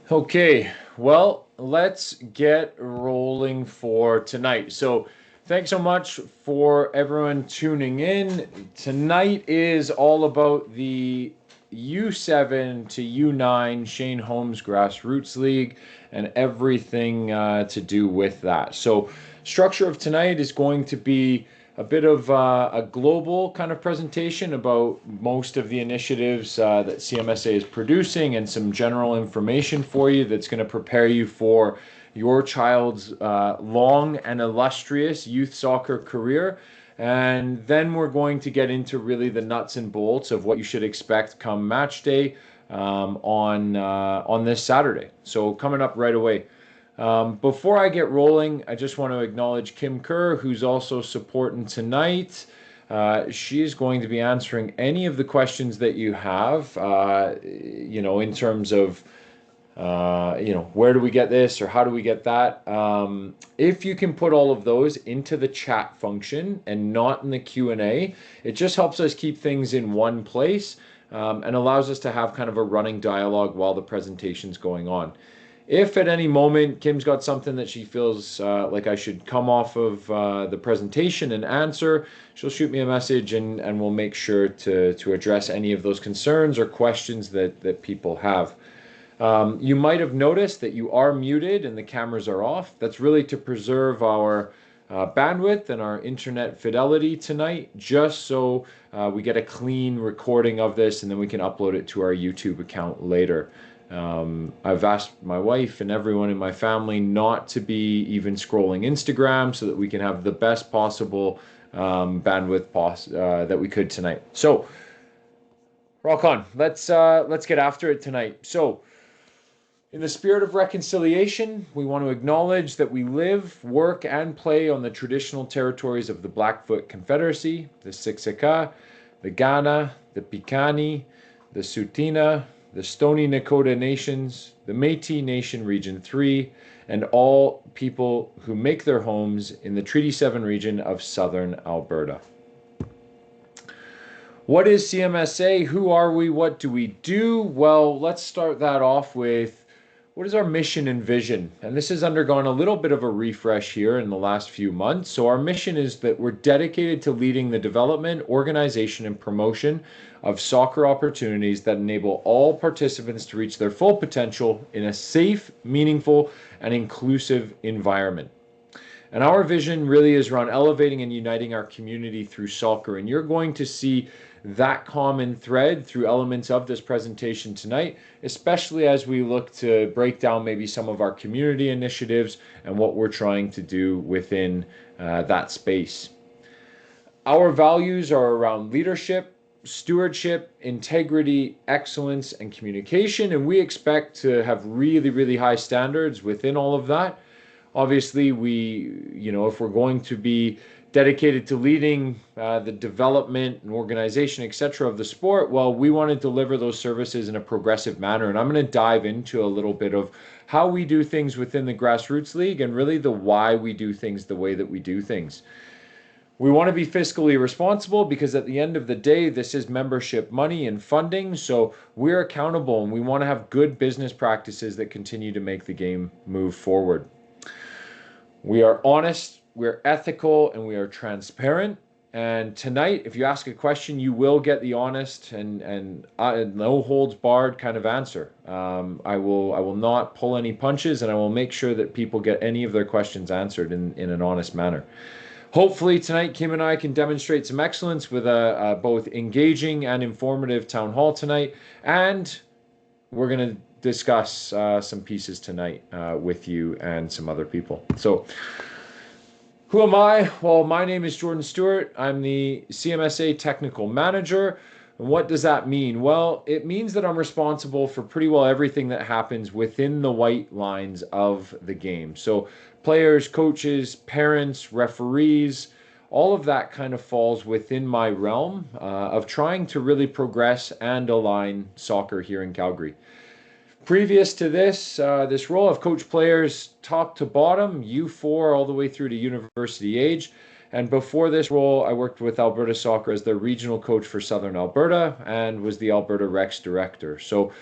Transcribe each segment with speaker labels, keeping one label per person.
Speaker 1: Okay, well, let's get rolling for tonight. So, thanks so much for everyone tuning in. Tonight is all about the U7 to U9 Shane Holmes Grassroots League and everything to do with that. So, structure of tonight is going to be a bit of a global kind of presentation about most of the initiatives that CMSA is producing and some general information for you that's going to prepare you for your child's long and illustrious youth soccer career. And then we're going to get into really the nuts and bolts of what you should expect come match day on this Saturday. So coming up right away. Before I get rolling, I just want to acknowledge Kim Kerr, who's also supporting tonight. She's going to be answering any of the questions that you have, in terms of, where do we get this or how do we get that? If you can put all of those into the chat function and not in the Q&A, it just helps us keep things in one place and allows us to have kind of a running dialogue while the presentation's going on. If at any moment Kim's got something that she feels like I should come off of the presentation and answer, she'll shoot me a message and we'll make sure to address any of those concerns or questions that people have. You might have noticed that you are muted and the cameras are off. That's really to preserve our bandwidth and our internet fidelity tonight, just so we get a clean recording of this and then we can upload it to our YouTube account later. I've asked my wife and everyone in my family not to be even scrolling Instagram so that we can have the best possible bandwidth that we could tonight. So, rock on. Let's get after it tonight. So, in the spirit of reconciliation, we want to acknowledge that we live, work, and play on the traditional territories of the Blackfoot Confederacy, the Siksika, the Kainai, the Piikani, the Tsuut'ina, the Stoney Nakoda Nations, the Métis Nation Region 3, and all people who make their homes in the Treaty 7 region of southern Alberta. What is CMSA? Who are we? What do we do? Well, let's start that off with what is our mission and vision? And this has undergone a little bit of a refresh here in the last few months. So, our mission is that we're dedicated to leading the development, organization, and promotion of soccer opportunities that enable all participants to reach their full potential in a safe, meaningful, and inclusive environment. And our vision really is around elevating and uniting our community through soccer. And you're going to see that common thread through elements of this presentation tonight, especially as we look to break down maybe some of our community initiatives and what we're trying to do within that space. Our values are around leadership, stewardship, integrity, excellence, and communication, and we expect to have really, really high standards within all of that. Obviously, if we're going to be dedicated to leading the development and organization, etc., of the sport, well, we want to deliver those services in a progressive manner. And I'm going to dive into a little bit of how we do things within the Grassroots League and really the why we do things the way that we do things. We want to be fiscally responsible because at the end of the day, this is membership money and funding. So we're accountable and we want to have good business practices that continue to make the game move forward. We are honest, we're ethical, and we are transparent. And tonight, if you ask a question, you will get the honest and no holds barred kind of answer. I will not pull any punches, and I will make sure that people get any of their questions answered in an honest manner. Hopefully tonight, Kim and I can demonstrate some excellence with a both engaging and informative town hall tonight, and we're going to discuss some pieces tonight with you and some other people. So, who am I? Well, my name is Jordan Stewart. I'm the CMSA Technical Manager. And what does that mean? Well, it means that I'm responsible for pretty well everything that happens within the white lines of the game. So, players, coaches, parents, referees, all of that kind of falls within my realm of trying to really progress and align soccer here in Calgary. Previous to this role, I've coached players top to bottom, U4 all the way through to university age. And before this role, I worked with Alberta Soccer as their regional coach for Southern Alberta and was the Alberta Rex director. So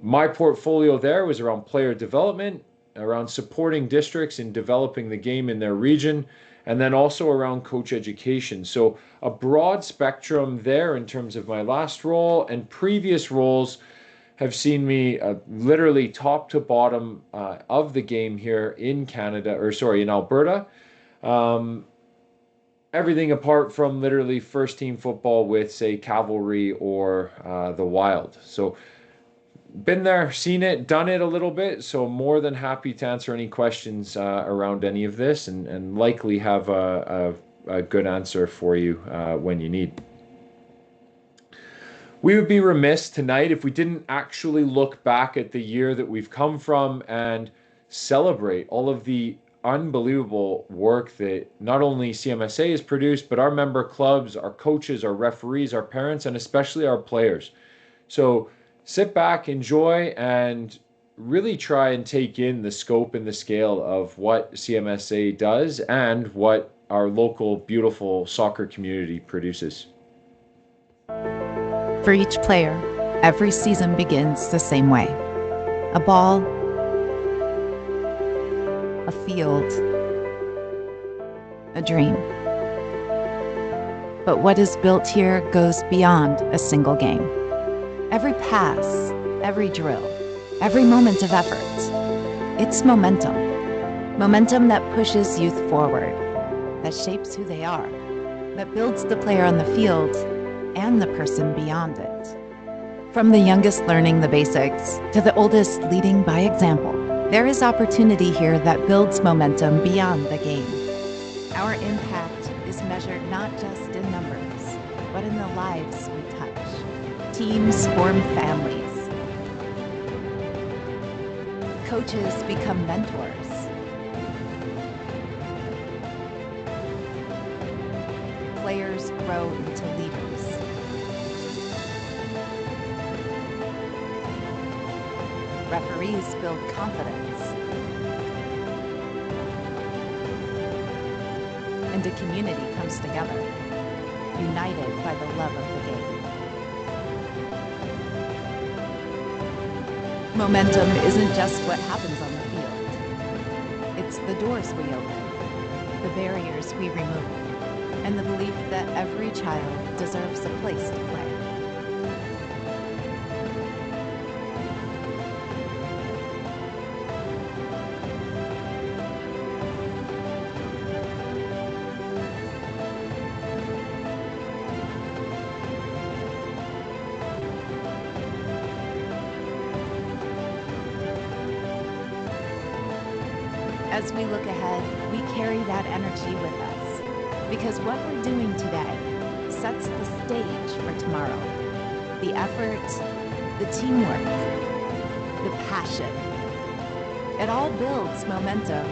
Speaker 1: My portfolio there was around player development, around supporting districts in developing the game in their region, and then also around coach education. So a broad spectrum there in terms of my last role, and previous roles have seen me literally top to bottom of the game here in Canada, or sorry, in Alberta. Um, Everything apart from literally first team football with, say, Cavalry or the Wild. So been there, seen it, done it a little bit. So more than happy to answer any questions around any of this, and likely have a good answer for you when you need. We would be remiss tonight if we didn't actually look back at the year that we've come from and celebrate all of the unbelievable work that not only CMSA has produced, but our member clubs, our coaches, our referees, our parents, and especially our players. So sit back, enjoy, and really try and take in the scope and the scale of what CMSA does and what our local beautiful soccer community produces.
Speaker 2: For each player, every season begins the same way. A ball, a field, a dream. But what is built here goes beyond a single game. Every pass, every drill, every moment of effort, it's momentum. Momentum that pushes youth forward, that shapes who they are, that builds the player on the field and the person beyond it. From the youngest learning the basics to the oldest leading by example, there is opportunity here that builds momentum beyond the game. Our impact is measured not just in numbers, but in the lives we touch. Teams form families. Coaches become mentors. Players grow into leaders. Referees build confidence. And a community comes together, united by the love of the game. Momentum isn't just what happens on the field. It's the doors we open, the barriers we remove, and the belief that every child deserves a place to play. As we look ahead, we carry that energy with us, because what we're doing today sets the stage for tomorrow. The effort, the teamwork, the passion. It all builds momentum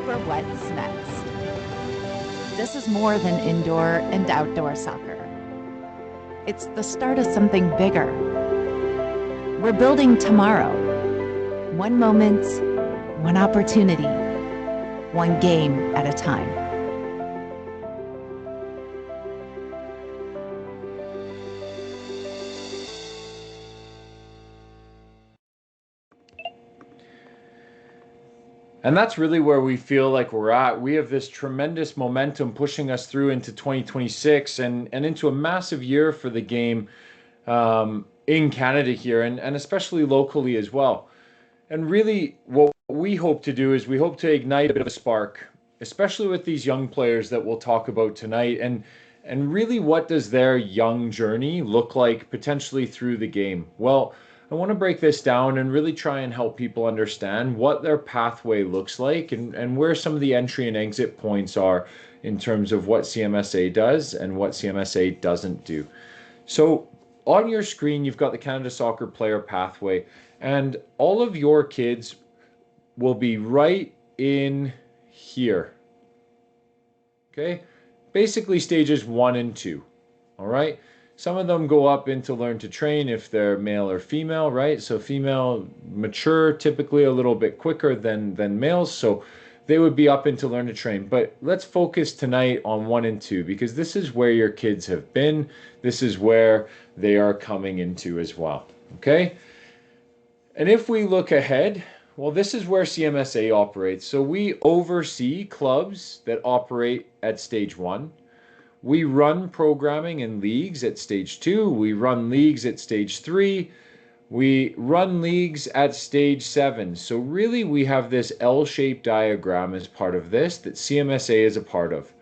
Speaker 2: for what's next. This is more than indoor and outdoor soccer. It's the start of something bigger. We're building tomorrow. One moment, one opportunity, one game at a time.
Speaker 1: And that's really where we feel like we're at. We have this tremendous momentum pushing us through into 2026 and into a massive year for the game in Canada here and especially locally as well. And really, what we hope to do is we hope to ignite a bit of a spark, especially with these young players that we'll talk about tonight. And really, what does their young journey look like potentially through the game? Well, I want to break this down and really try and help people understand what their pathway looks like and where some of the entry and exit points are in terms of what CMSA does and what CMSA doesn't do. So on your screen, you've got the Canada Soccer Player Pathway, and all of your kids will be right in here. Okay? Basically stages 1 and 2. All right? Some of them go up into learn to train if they're male or female, right? So female mature typically a little bit quicker than males, so they would be up into learn to train. But let's focus tonight on 1 and 2 because this is where your kids have been. This is where they are coming into as well. Okay? And if we look ahead, well, this is where CMSA operates. So we oversee clubs that operate at stage one. We run programming and leagues at stage two. We run leagues at stage three. We run leagues at stage seven. So really we have this L-shaped diagram as part of this that CMSA is a part of.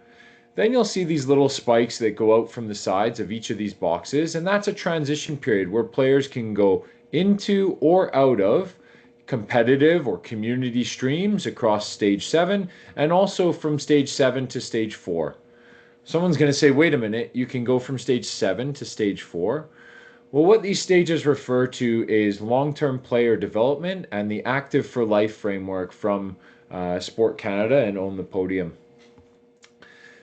Speaker 1: Then you'll see these little spikes that go out from the sides of each of these boxes, and that's a transition period where players can go into or out of competitive or community streams across stage 7 and also from stage 7 to stage 4. Someone's going to say, wait a minute, you can go from stage 7 to stage 4. Well, what these stages refer to is long-term player development and the Active for Life framework from Sport Canada and Own the Podium.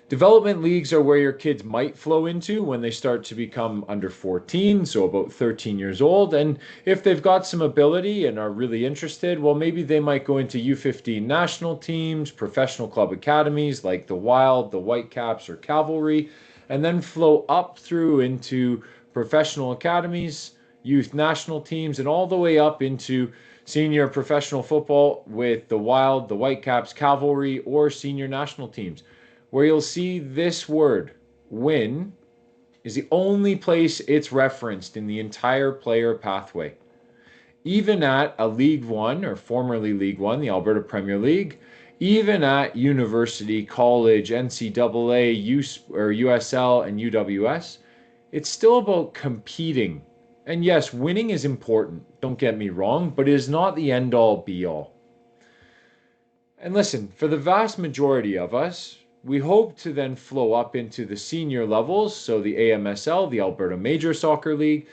Speaker 1: Development leagues are where your kids might flow into when they start to become under 14, so about 13 years old. And if they've got some ability and are really interested, well, maybe they might go into U15 national teams, professional club academies like the Wild, the Whitecaps, or Cavalry, and then flow up through into professional academies, youth national teams, and all the way up into senior professional football with the Wild, the Whitecaps, Cavalry, or senior national teams, where you'll see this word, win, is the only place it's referenced in the entire player pathway. Even at a League One, or formerly League One, the Alberta Premier League, even at university, college, NCAA, or USL, and UWS, it's still about competing. And yes, winning is important, don't get me wrong, but it is not the end-all be-all. And listen, for the vast majority of us, we hope to then flow up into the senior levels, so the AMSL, the Alberta Major Soccer League,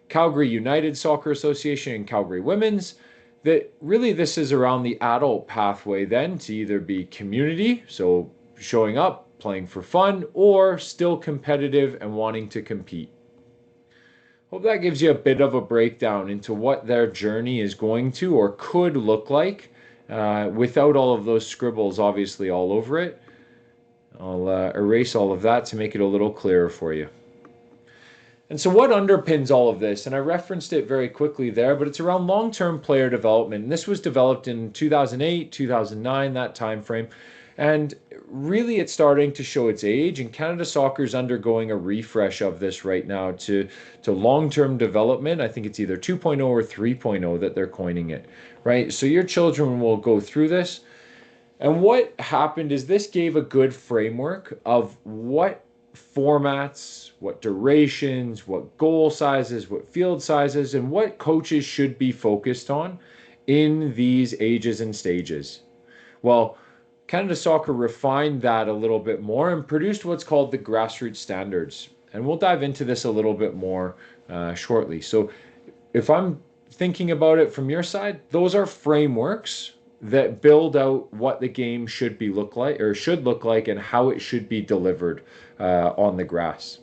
Speaker 1: Calgary United Soccer Association, and Calgary Women's, that really this is around the adult pathway then to either be community, so showing up, playing for fun, or still competitive and wanting to compete. Hope that gives you a bit of a breakdown into what their journey is going to or could look like without all of those scribbles obviously all over it. I'll erase all of that to make it a little clearer for you. And so what underpins all of this, and I referenced it very quickly there, but it's around long-term player development. And this was developed in 2008, 2009, that time frame. And really it's starting to show its age, and Canada Soccer is undergoing a refresh of this right now to long-term development. I think it's either 2.0 or 3.0 that they're coining it, right? So your children will go through this. And what happened is this gave a good framework of what formats, what durations, what goal sizes, what field sizes, and what coaches should be focused on in these ages and stages. Well, Canada Soccer refined that a little bit more and produced what's called the grassroots standards. And we'll dive into this a little bit more shortly. So if I'm thinking about it from your side, those are frameworks that build out what the game should look like and how it should be delivered on the grass.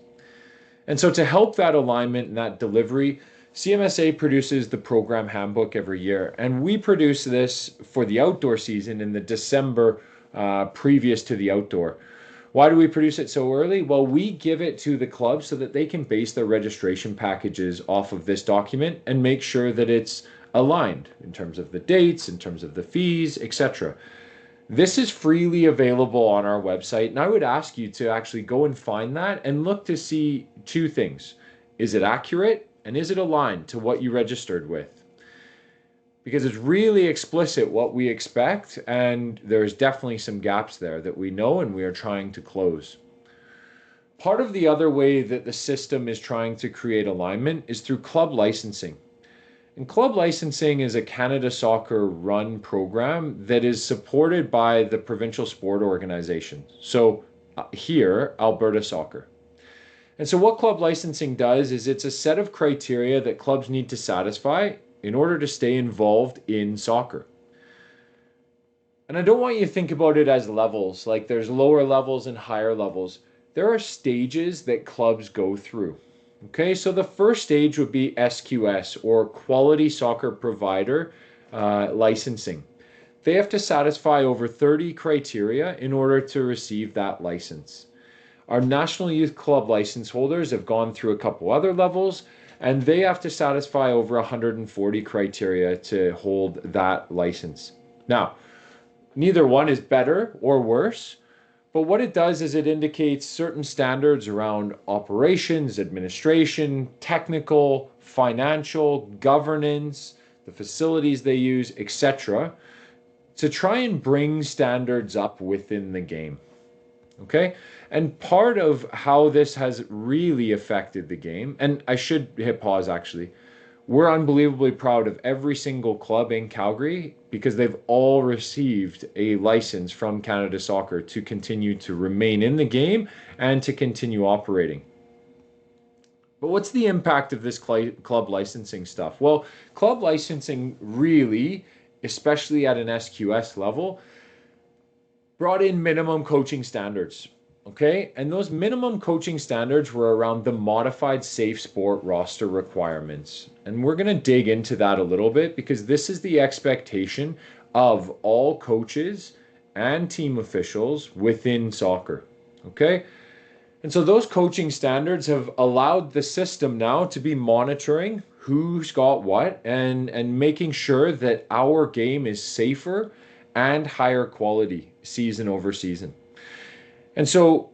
Speaker 1: And so to help that alignment and that delivery, CMSA produces the program handbook every year. And we produce this for the outdoor season in the December previous to the outdoor. Why do we produce it so early? Well, we give it to the club so that they can base their registration packages off of this document and make sure that it's aligned in terms of the dates, in terms of the fees, etc. This is freely available on our website, and I would ask you to actually go and find that and look to see two things. Is it accurate, and is it aligned to what you registered with? Because it's really explicit what we expect, and there's definitely some gaps there that we know and we are trying to close. Part of the other way that the system is trying to create alignment is through club licensing. And club licensing is a Canada Soccer run program that is supported by the provincial sport organization. So here, Alberta Soccer. And so what club licensing does is it's a set of criteria that clubs need to satisfy in order to stay involved in soccer. And I don't want you to think about it as levels, like there's lower levels and higher levels. There are stages that clubs go through. Okay, so the first stage would be SQS, or Quality Soccer Provider licensing. They have to satisfy over 30 criteria in order to receive that license. Our National Youth Club license holders have gone through a couple other levels, and they have to satisfy over 140 criteria to hold that license. Now, neither one is better or worse, but what it does is it indicates certain standards around operations, administration, technical, financial, governance, the facilities they use, etc., to try and bring standards up within the game. Okay? And part of how this has really affected the game, and I should hit pause actually, we're unbelievably proud of every single club in Calgary because they've all received a license from Canada Soccer to continue to remain in the game and to continue operating. But what's the impact of this club licensing stuff? Well, club licensing really, especially at an SQS level, brought in minimum coaching standards. Okay. And those minimum coaching standards were around the modified safe sport roster requirements. And we're going to dig into that a little bit because this is the expectation of all coaches and team officials within soccer. Okay. And so those coaching standards have allowed the system now to be monitoring who's got what and making sure that our game is safer and higher quality season over season. And so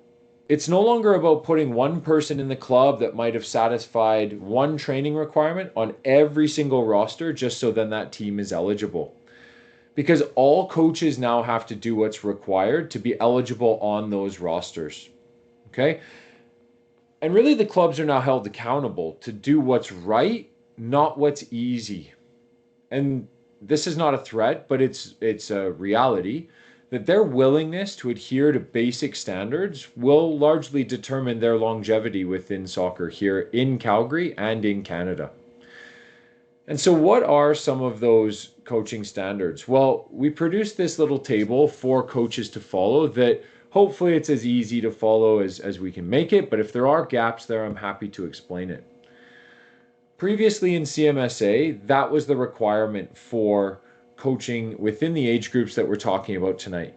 Speaker 1: it's no longer about putting one person in the club that might have satisfied one training requirement on every single roster just so then that team is eligible. Because all coaches now have to do what's required to be eligible on those rosters. Okay? And really the clubs are now held accountable to do what's right, not what's easy. And this is not a threat, but it's a reality that their willingness to adhere to basic standards will largely determine their longevity within soccer here in Calgary and in Canada. And so what are some of those coaching standards? Well, we produced this little table for coaches to follow that hopefully it's as easy to follow as we can make it, but if there are gaps there, I'm happy to explain it. Previously in CMSA, that was the requirement for coaching within the age groups that we're talking about tonight.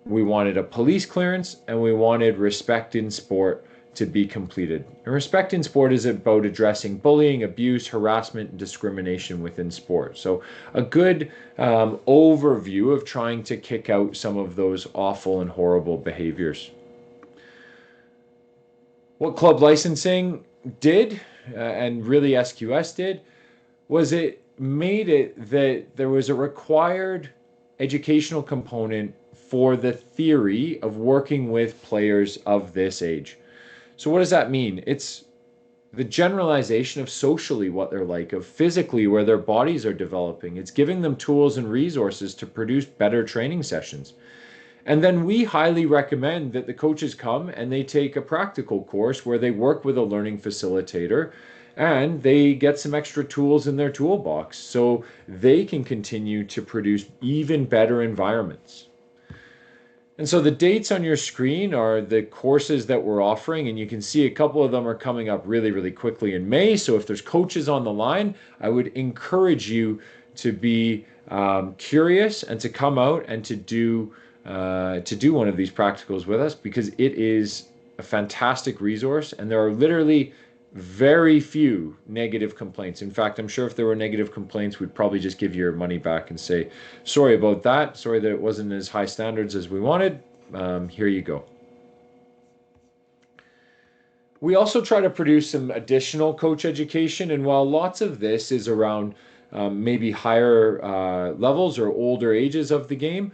Speaker 1: We wanted a police clearance and we wanted respect in sport to be completed. And respect in sport is about addressing bullying, abuse, harassment, and discrimination within sport. So a good overview of trying to kick out some of those awful and horrible behaviors. What club licensing did, and really SQS did, was it made it that there was a required educational component for the theory of working with players of this age. So what does that mean? It's the generalization of socially what they're like, of physically where their bodies are developing. It's giving them tools and resources to produce better training sessions. And then we highly recommend that the coaches come and they take a practical course where they work with a learning facilitator and they get some extra tools in their toolbox so they can continue to produce even better environments. And so the dates on your screen are the courses that we're offering, and you can see a couple of them are coming up really, really quickly in May. So if there's coaches on the line, I would encourage you to be curious and to come out and to do one of these practicals with us because it is a fantastic resource, and there are literally very few negative complaints. In fact, I'm sure if there were negative complaints, we'd probably just give you your money back and say, sorry about that. Sorry that it wasn't as high standards as we wanted. Here you go. We also try to produce some additional coach education. And while lots of this is around maybe higher levels or older ages of the game,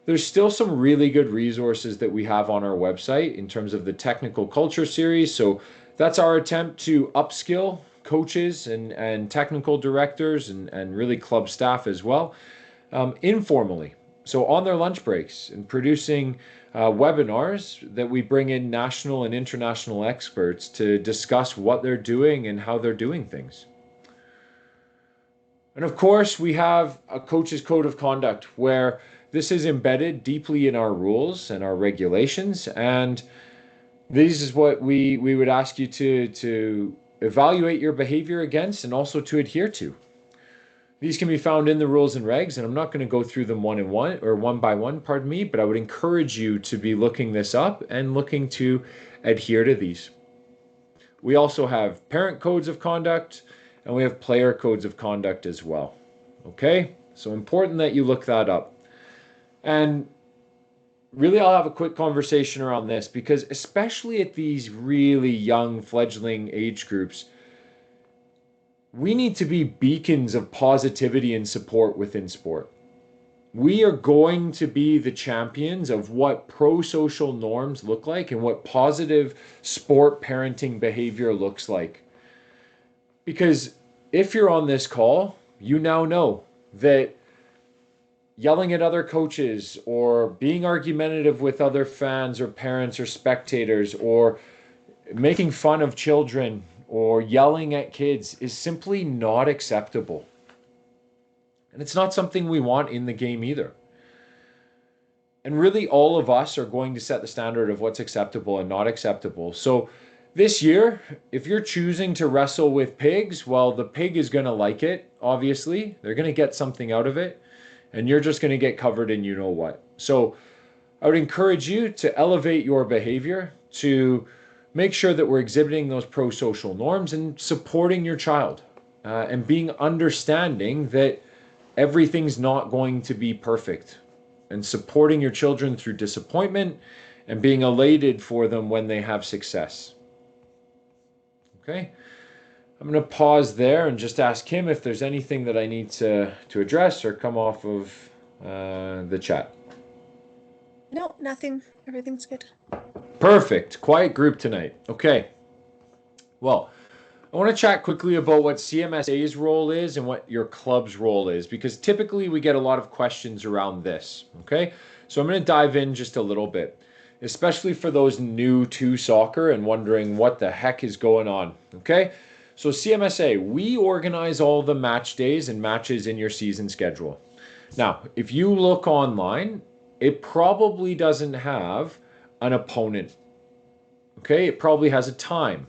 Speaker 1: there's still some really good resources that we have on our website in terms of the technical culture series. So that's our attempt to upskill coaches and technical directors and really club staff as well, informally. So on their lunch breaks and producing webinars that we bring in national and international experts to discuss what they're doing and how they're doing things. And of course, we have a coach's code of conduct where this is embedded deeply in our rules and our regulations, and this is what we would ask you to evaluate your behavior against and also to adhere to. These can be found in the rules and regs, and I'm not going to go through them one by one, pardon me, but I would encourage you to be looking this up and looking to adhere to these. We also have parent codes of conduct and we have player codes of conduct as well. Okay? So important that you look that up. And really, I'll have a quick conversation around this because, especially at these really young, fledgling age groups, we need to be beacons of positivity and support within sport. We are going to be the champions of what pro social norms look like and what positive sport parenting behavior looks like. Because if you're on this call, you now know that yelling at other coaches or being argumentative with other fans or parents or spectators or making fun of children or yelling at kids is simply not acceptable. And it's not something we want in the game either. And really, all of us are going to set the standard of what's acceptable and not acceptable. So this year, if you're choosing to wrestle with pigs, well, the pig is going to like it, obviously. They're going to get something out of it. And you're just going to get covered in you know what. So I would encourage you to elevate your behavior, to make sure that we're exhibiting those pro-social norms and supporting your child and being understanding that everything's not going to be perfect, and supporting your children through disappointment and being elated for them when they have success. Okay, I'm going to pause there and just ask him if there's anything that I need to address or come off of the chat.
Speaker 3: No, nothing. Everything's good.
Speaker 1: Perfect. Quiet group tonight. Okay. Well, I want to chat quickly about what CMSA's role is and what your club's role is, because typically we get a lot of questions around this. Okay. So I'm going to dive in just a little bit, especially for those new to soccer and wondering what the heck is going on. Okay. So CMSA, we organize all the match days and matches in your season schedule. Now, if you look online, it probably doesn't have an opponent. Okay, it probably has a time.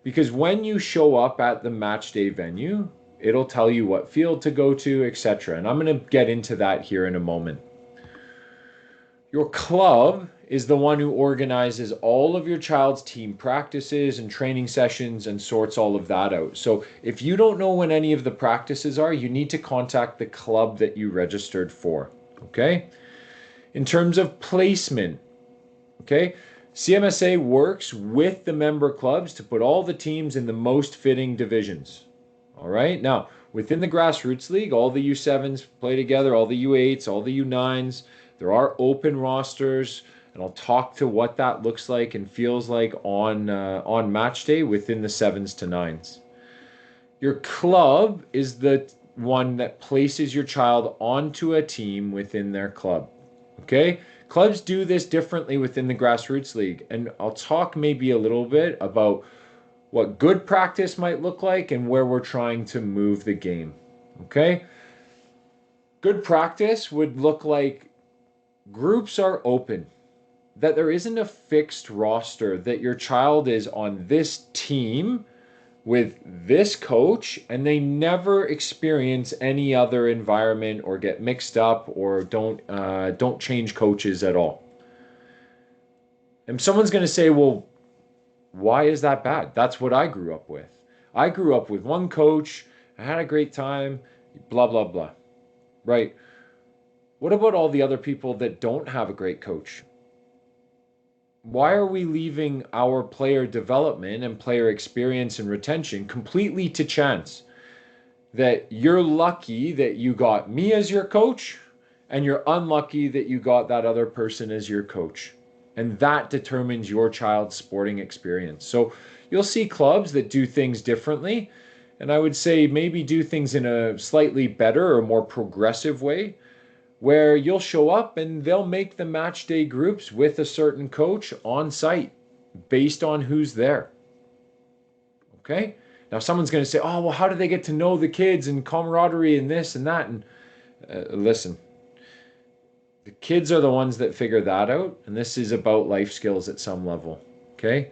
Speaker 1: Because when you show up at the match day venue, it'll tell you what field to go to, etc. And I'm going to get into that here in a moment. Your club is the one who organizes all of your child's team practices and training sessions and sorts all of that out. So if you don't know when any of the practices are, you need to contact the club that you registered for. Okay? In terms of placement, okay, CMSA works with the member clubs to put all the teams in the most fitting divisions. All right. Now, within the Grassroots League, all the U7s play together, all the U8s, all the U9s. There are open rosters, and I'll talk to what that looks like and feels like on match day within the 7s to 9s. Your club is the one that places your child onto a team within their club. Okay? Clubs do this differently within the Grassroots League, and I'll talk maybe a little bit about what good practice might look like and where we're trying to move the game. Okay? Good practice would look like groups are open, that there isn't a fixed roster, that your child is on this team with this coach and they never experience any other environment or get mixed up or don't change coaches at all. And someone's going to say, well, why is that bad? That's what I grew up with. I grew up with one coach. I had a great time, blah, blah, blah. Right? What about all the other people that don't have a great coach? Why are we leaving our player development and player experience and retention completely to chance? That you're lucky that you got me as your coach and you're unlucky that you got that other person as your coach. And that determines your child's sporting experience. So you'll see clubs that do things differently. And I would say maybe do things in a slightly better or more progressive way, where you'll show up and they'll make the match day groups with a certain coach on site based on who's there. Okay? Now someone's going to say, oh, well, how do they get to know the kids and camaraderie and this and that? And listen, the kids are the ones that figure that out. And this is about life skills at some level. Okay?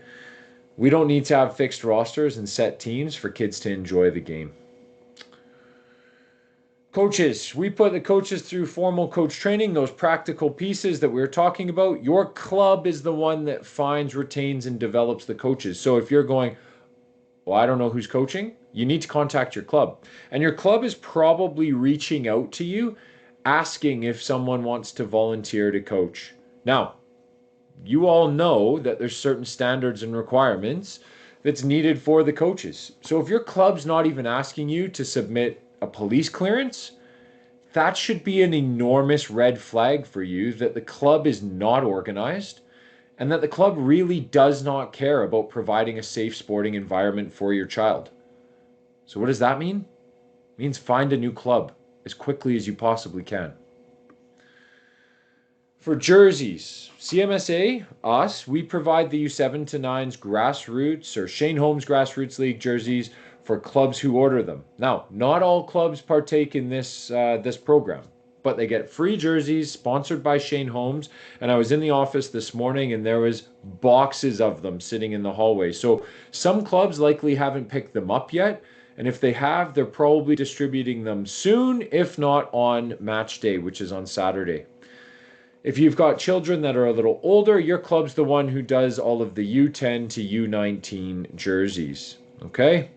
Speaker 1: We don't need to have fixed rosters and set teams for kids to enjoy the game. Coaches, we put the coaches through formal coach training, those practical pieces that we were talking about. Your club is the one that finds, retains, and develops the coaches. So if you're going, Well, I don't know who's coaching. You need to contact your club. And your club is probably reaching out to you, asking if someone wants to volunteer to coach. Now, you all know that there's certain standards and requirements that's needed for the coaches. So if your club's not even asking you to submit a police clearance, that should be an enormous red flag for you that the club is not organized and that the club really does not care about providing a safe sporting environment for your child. So what does that mean? It means find a new club as quickly as you possibly can. For jerseys, CMSA, us, we provide the U7 to 9's grassroots or Shane Holmes Grassroots League jerseys for clubs who order them. Now, not all clubs partake in this program, but they get free jerseys sponsored by Shane Holmes. And I was in the office this morning and there was boxes of them sitting in the hallway. So some clubs likely haven't picked them up yet. And if they have, they're probably distributing them soon, if not on match day, which is on Saturday. If you've got children that are a little older, your club's the one who does all of the U10 to U19 jerseys. Okay?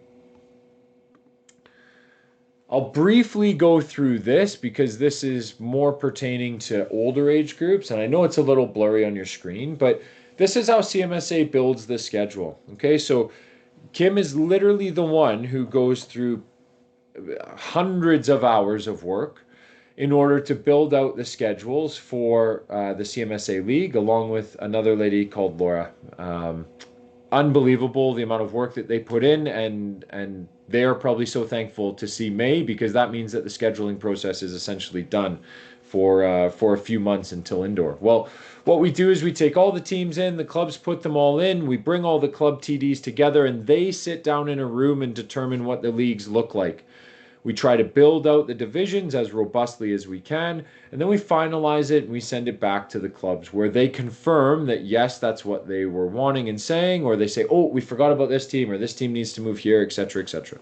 Speaker 1: I'll briefly go through this because this is more pertaining to older age groups, and I know it's a little blurry on your screen, but this is how CMSA builds the schedule. Okay, so Kim is literally the one who goes through hundreds of hours of work in order to build out the schedules for the CMSA League, along with another lady called Laura. Unbelievable the amount of work that they put in, and they are probably so thankful to see May, because that means that the scheduling process is essentially done for a few months until indoor. Well, what we do is we take all the teams in, the clubs put them all in, we bring all the club TDs together, and they sit down in a room and determine what the leagues look like. We try to build out the divisions as robustly as we can, and then we finalize it and we send it back to the clubs where they confirm that yes, that's what they were wanting and saying, or they say, oh, we forgot about this team, or this team needs to move here, etc., etc.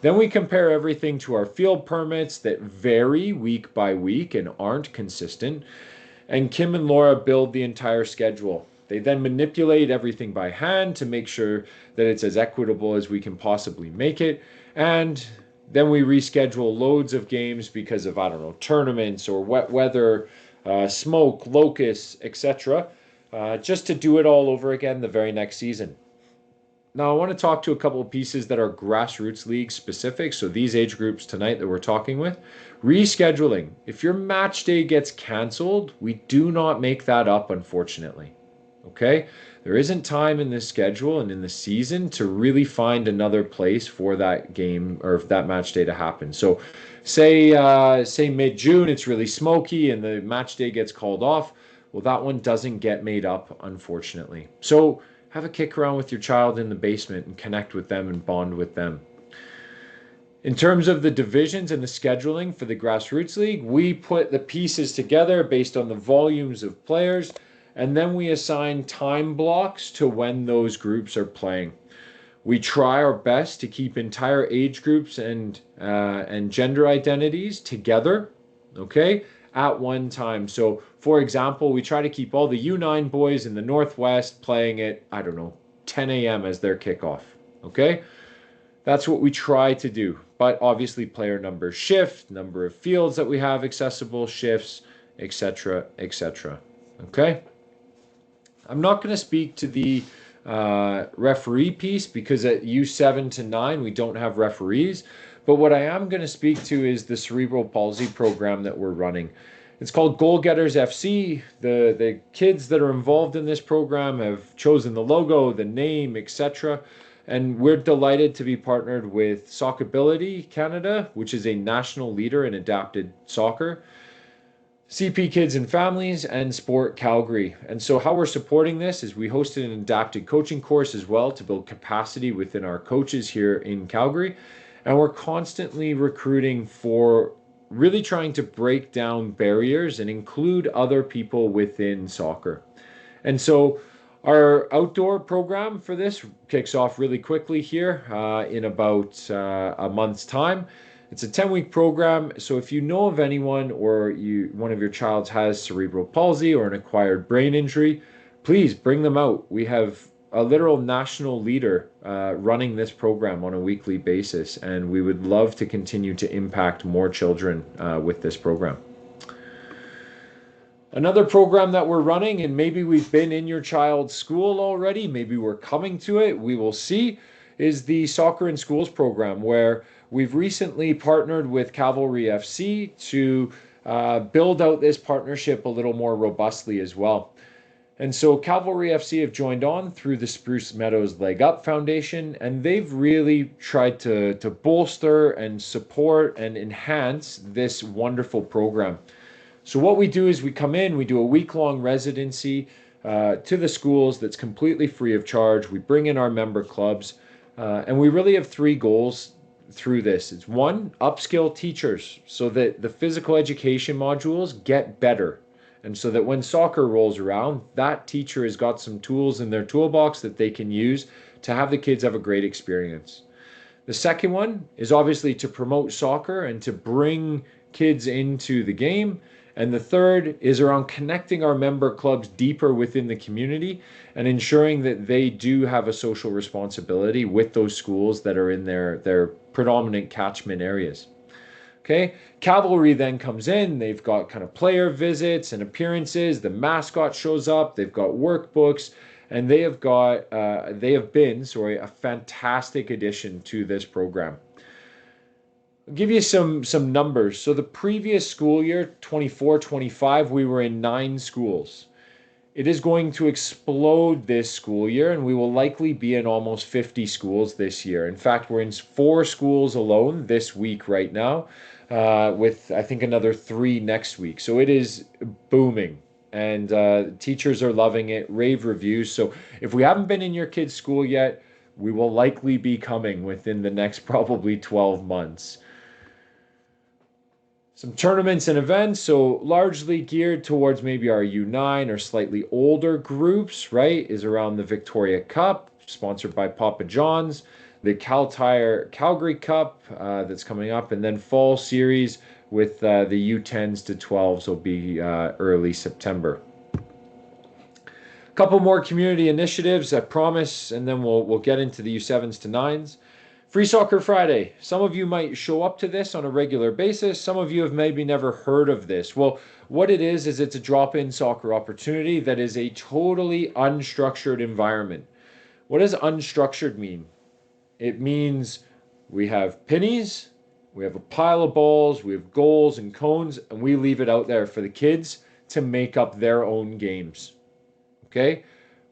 Speaker 1: Then we compare everything to our field permits that vary week by week and aren't consistent, and Kim and Laura build the entire schedule. They then manipulate everything by hand to make sure that it's as equitable as we can possibly make it, and then we reschedule loads of games because of, I don't know, tournaments or wet weather, smoke, locusts, etc., just to do it all over again the very next season. Now, I want to talk to a couple of pieces that are grassroots league specific. So these age groups tonight that we're talking with. Rescheduling. If your match day gets canceled, we do not make that up, unfortunately. Okay? There isn't time in the schedule and in the season to really find another place for that game or that match day to happen. So say mid-June, it's really smoky and the match day gets called off. Well, that one doesn't get made up, unfortunately. So have a kick around with your child in the basement and connect with them and bond with them. In terms of the divisions and the scheduling for the Grassroots League, we put the pieces together based on the volumes of players, and then we assign time blocks to when those groups are playing. We try our best to keep entire age groups and gender identities together, okay, at one time. So, for example, we try to keep all the U9 boys in the Northwest playing at, I don't know, 10 a.m. as their kickoff, okay? That's what we try to do. But obviously player numbers shift, number of fields that we have accessible shifts, etc., etc., okay? I'm not going to speak to the referee piece because at U7 to 9 we don't have referees, but what I am going to speak to is the cerebral palsy program that we're running. It's called Goal Getters FC. The kids that are involved in this program have chosen the logo, the name, etc., and we're delighted to be partnered with Sockability Canada, which is a national leader in adapted soccer, CP Kids and Families, and Sport Calgary. And so how we're supporting this is we hosted an adapted coaching course as well to build capacity within our coaches here in Calgary. And we're constantly recruiting for really trying to break down barriers and include other people within soccer. And so our outdoor program for this kicks off really quickly here in about a month's time. It's a 10-week program, so if you know of anyone or one of your child has cerebral palsy or an acquired brain injury, please bring them out. We have a literal national leader running this program on a weekly basis, and we would love to continue to impact more children with this program. Another program that we're running, and maybe we've been in your child's school already, maybe we're coming to it, we will see, is the Soccer in Schools program, where we've recently partnered with Cavalry FC to build out this partnership a little more robustly as well. And so Cavalry FC have joined on through the Spruce Meadows Leg Up Foundation, and they've really tried to bolster and support and enhance this wonderful program. So what we do is we come in, we do a week-long residency to the schools that's completely free of charge. We bring in our member clubs, and we really have three goals through this. It's one, upskill teachers so that the physical education modules get better. And so that when soccer rolls around, that teacher has got some tools in their toolbox that they can use to have the kids have a great experience. The second one is obviously to promote soccer and to bring kids into the game. And the third is around connecting our member clubs deeper within the community and ensuring that they do have a social responsibility with those schools that are in their predominant catchment areas. Okay, Cavalry then comes in, they've got kind of player visits and appearances, the mascot shows up, they've got workbooks, and they have been a fantastic addition to this program. I'll give you some numbers. So the previous school year, 24-25, we were in 9 schools. It is going to explode this school year, and we will likely be in almost 50 schools this year. In fact, we're in 4 schools alone this week right now, with I think another 3 next week. So it is booming, and teachers are loving it, rave reviews. So if we haven't been in your kid's school yet, we will likely be coming within the next probably 12 months. Some tournaments and events, so largely geared towards maybe our U9 or slightly older groups, right, is around the Victoria Cup, sponsored by Papa John's, the Cal Tire Calgary Cup that's coming up, and then fall series with the U10s to 12s will be early September. A couple more community initiatives, I promise, and then we'll get into the U7s to 9s. Free Soccer Friday. Some of you might show up to this on a regular basis. Some of you have maybe never heard of this. Well, what it is it's a drop-in soccer opportunity that is a totally unstructured environment. What does unstructured mean? It means we have pennies, we have a pile of balls, we have goals and cones, and we leave it out there for the kids to make up their own games. Okay?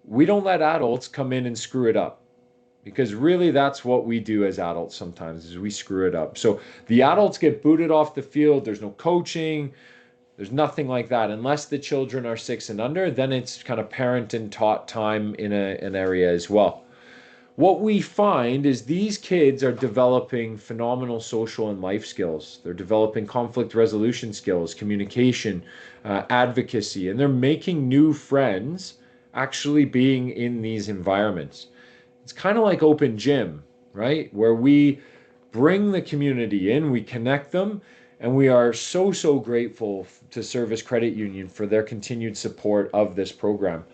Speaker 1: We don't let adults come in and screw it up. Because really that's what we do as adults sometimes, is we screw it up. So the adults get booted off the field, there's no coaching, there's nothing like that. Unless the children are 6 and under, then it's kind of parent and taught time in an area as well. What we find is these kids are developing phenomenal social and life skills. They're developing conflict resolution skills, communication, advocacy, and they're making new friends actually being in these environments. It's kind of like open gym, right? Where we bring the community in, we connect them, and we are so grateful to Service Credit Union for their continued support of this program.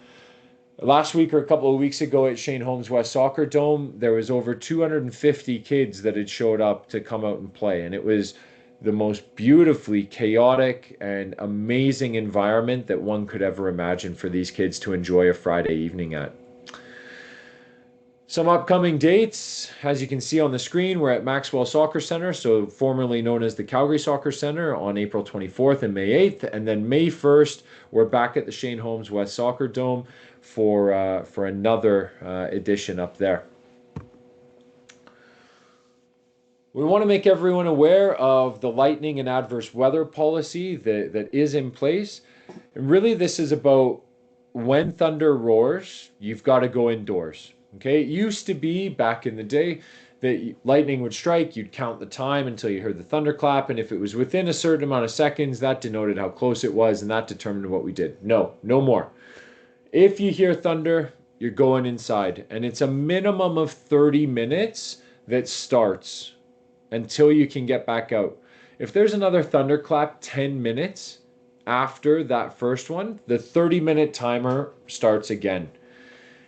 Speaker 1: Last week or a couple of weeks ago at Shane Holmes West Soccer Dome, there was over 250 kids that had showed up to come out and play, and it was the most beautifully chaotic and amazing environment that one could ever imagine for these kids to enjoy a Friday evening at. Some upcoming dates, as you can see on the screen, we're at Maxwell Soccer Center, so formerly known as the Calgary Soccer Center, on April 24th and May 8th. And then May 1st, we're back at the Shane Holmes West Soccer Dome for another edition up there. We want to make everyone aware of the lightning and adverse weather policy that is in place. And really, this is about when thunder roars, you've got to go indoors. Okay, it used to be back in the day that lightning would strike, you'd count the time until you heard the thunderclap, and if it was within a certain amount of seconds, that denoted how close it was, and that determined what we did. No more. If you hear thunder, you're going inside, and it's a minimum of 30 minutes that starts until you can get back out. If there's another thunderclap 10 minutes after that first one, the 30-minute timer starts again.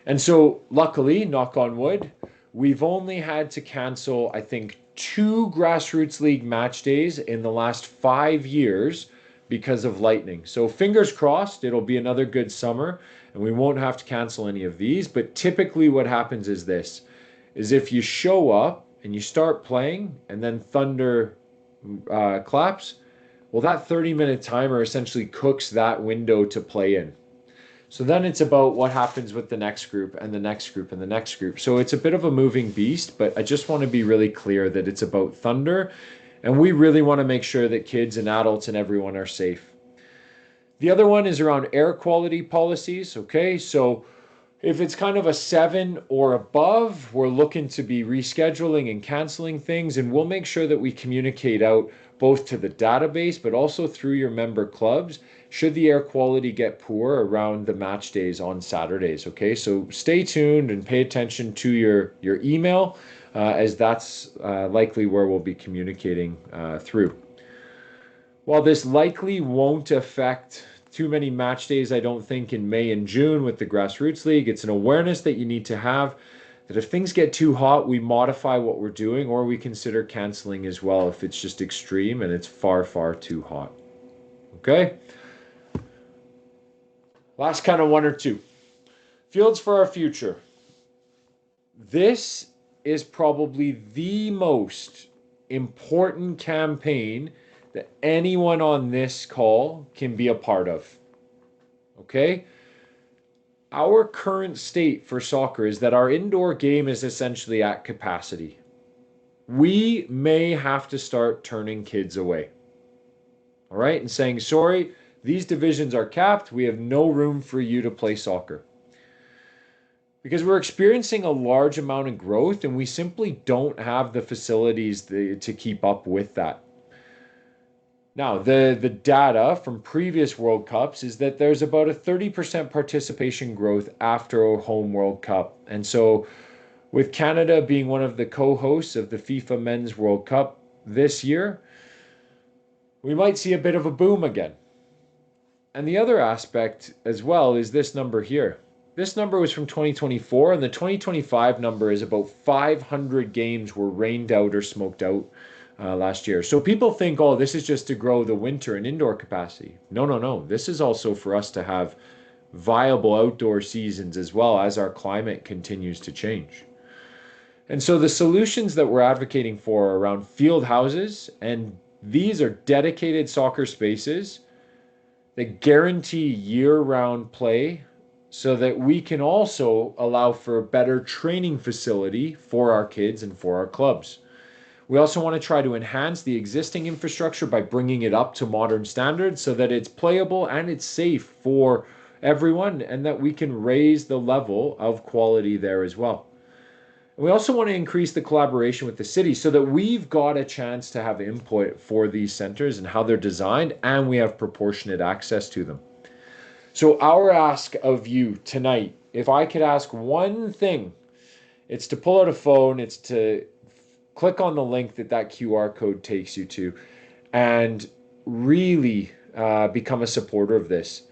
Speaker 1: And so, luckily, knock on wood, we've only had to cancel, I think, 2 grassroots league match days in the last 5 years because of lightning. So, fingers crossed, it'll be another good summer and we won't have to cancel any of these. But typically, what happens is this is if you show up and you start playing and then thunder claps, well, that 30-minute timer essentially cooks that window to play in. So then it's about what happens with the next group and the next group and the next group. So it's a bit of a moving beast, but I just want to be really clear that it's about Thunder, and we really want to make sure that kids and adults and everyone are safe. The other one is around air quality policies. Okay, so if it's kind of a 7 or above, we're looking to be rescheduling and canceling things, and we'll make sure that we communicate out both to the database, but also through your member clubs, should the air quality get poor around the match days on Saturdays. Okay, so stay tuned and pay attention to your email, as that's likely where we'll be communicating through. While this likely won't affect too many match days, I don't think, in May and June with the Grassroots League, it's an awareness that you need to have that if things get too hot, we modify what we're doing, or we consider canceling as well if it's just extreme and it's far, far too hot. Okay? Last kind of one or two. Fields for our future. This is probably the most important campaign that anyone on this call can be a part of. Okay? Our current state for soccer is that our indoor game is essentially at capacity. We may have to start turning kids away. All right? And saying, sorry, these divisions are capped. We have no room for you to play soccer. Because we're experiencing a large amount of growth and we simply don't have the facilities to keep up with that. Now, the data from previous World Cups is that there's about a 30% participation growth after a home World Cup. And so with Canada being one of the co-hosts of the FIFA Men's World Cup this year, we might see a bit of a boom again. And the other aspect as well is this number here. This number was from 2024, and the 2025 number is about 500 games were rained out or smoked out last year. So people think, oh, this is just to grow the winter and indoor capacity. No, no, no. This is also for us to have viable outdoor seasons as well as our climate continues to change. And so the solutions that we're advocating for around field houses, and these are dedicated soccer spaces that guarantee year-round play so that we can also allow for a better training facility for our kids and for our clubs. We also want to try to enhance the existing infrastructure by bringing it up to modern standards so that it's playable and it's safe for everyone and that we can raise the level of quality there as well. And we also want to increase the collaboration with the city so that we've got a chance to have input for these centers and how they're designed, and we have proportionate access to them. So our ask of you tonight, if I could ask one thing, it's to pull out a phone, it's to click on the link that QR code takes you to, and really become a supporter of this.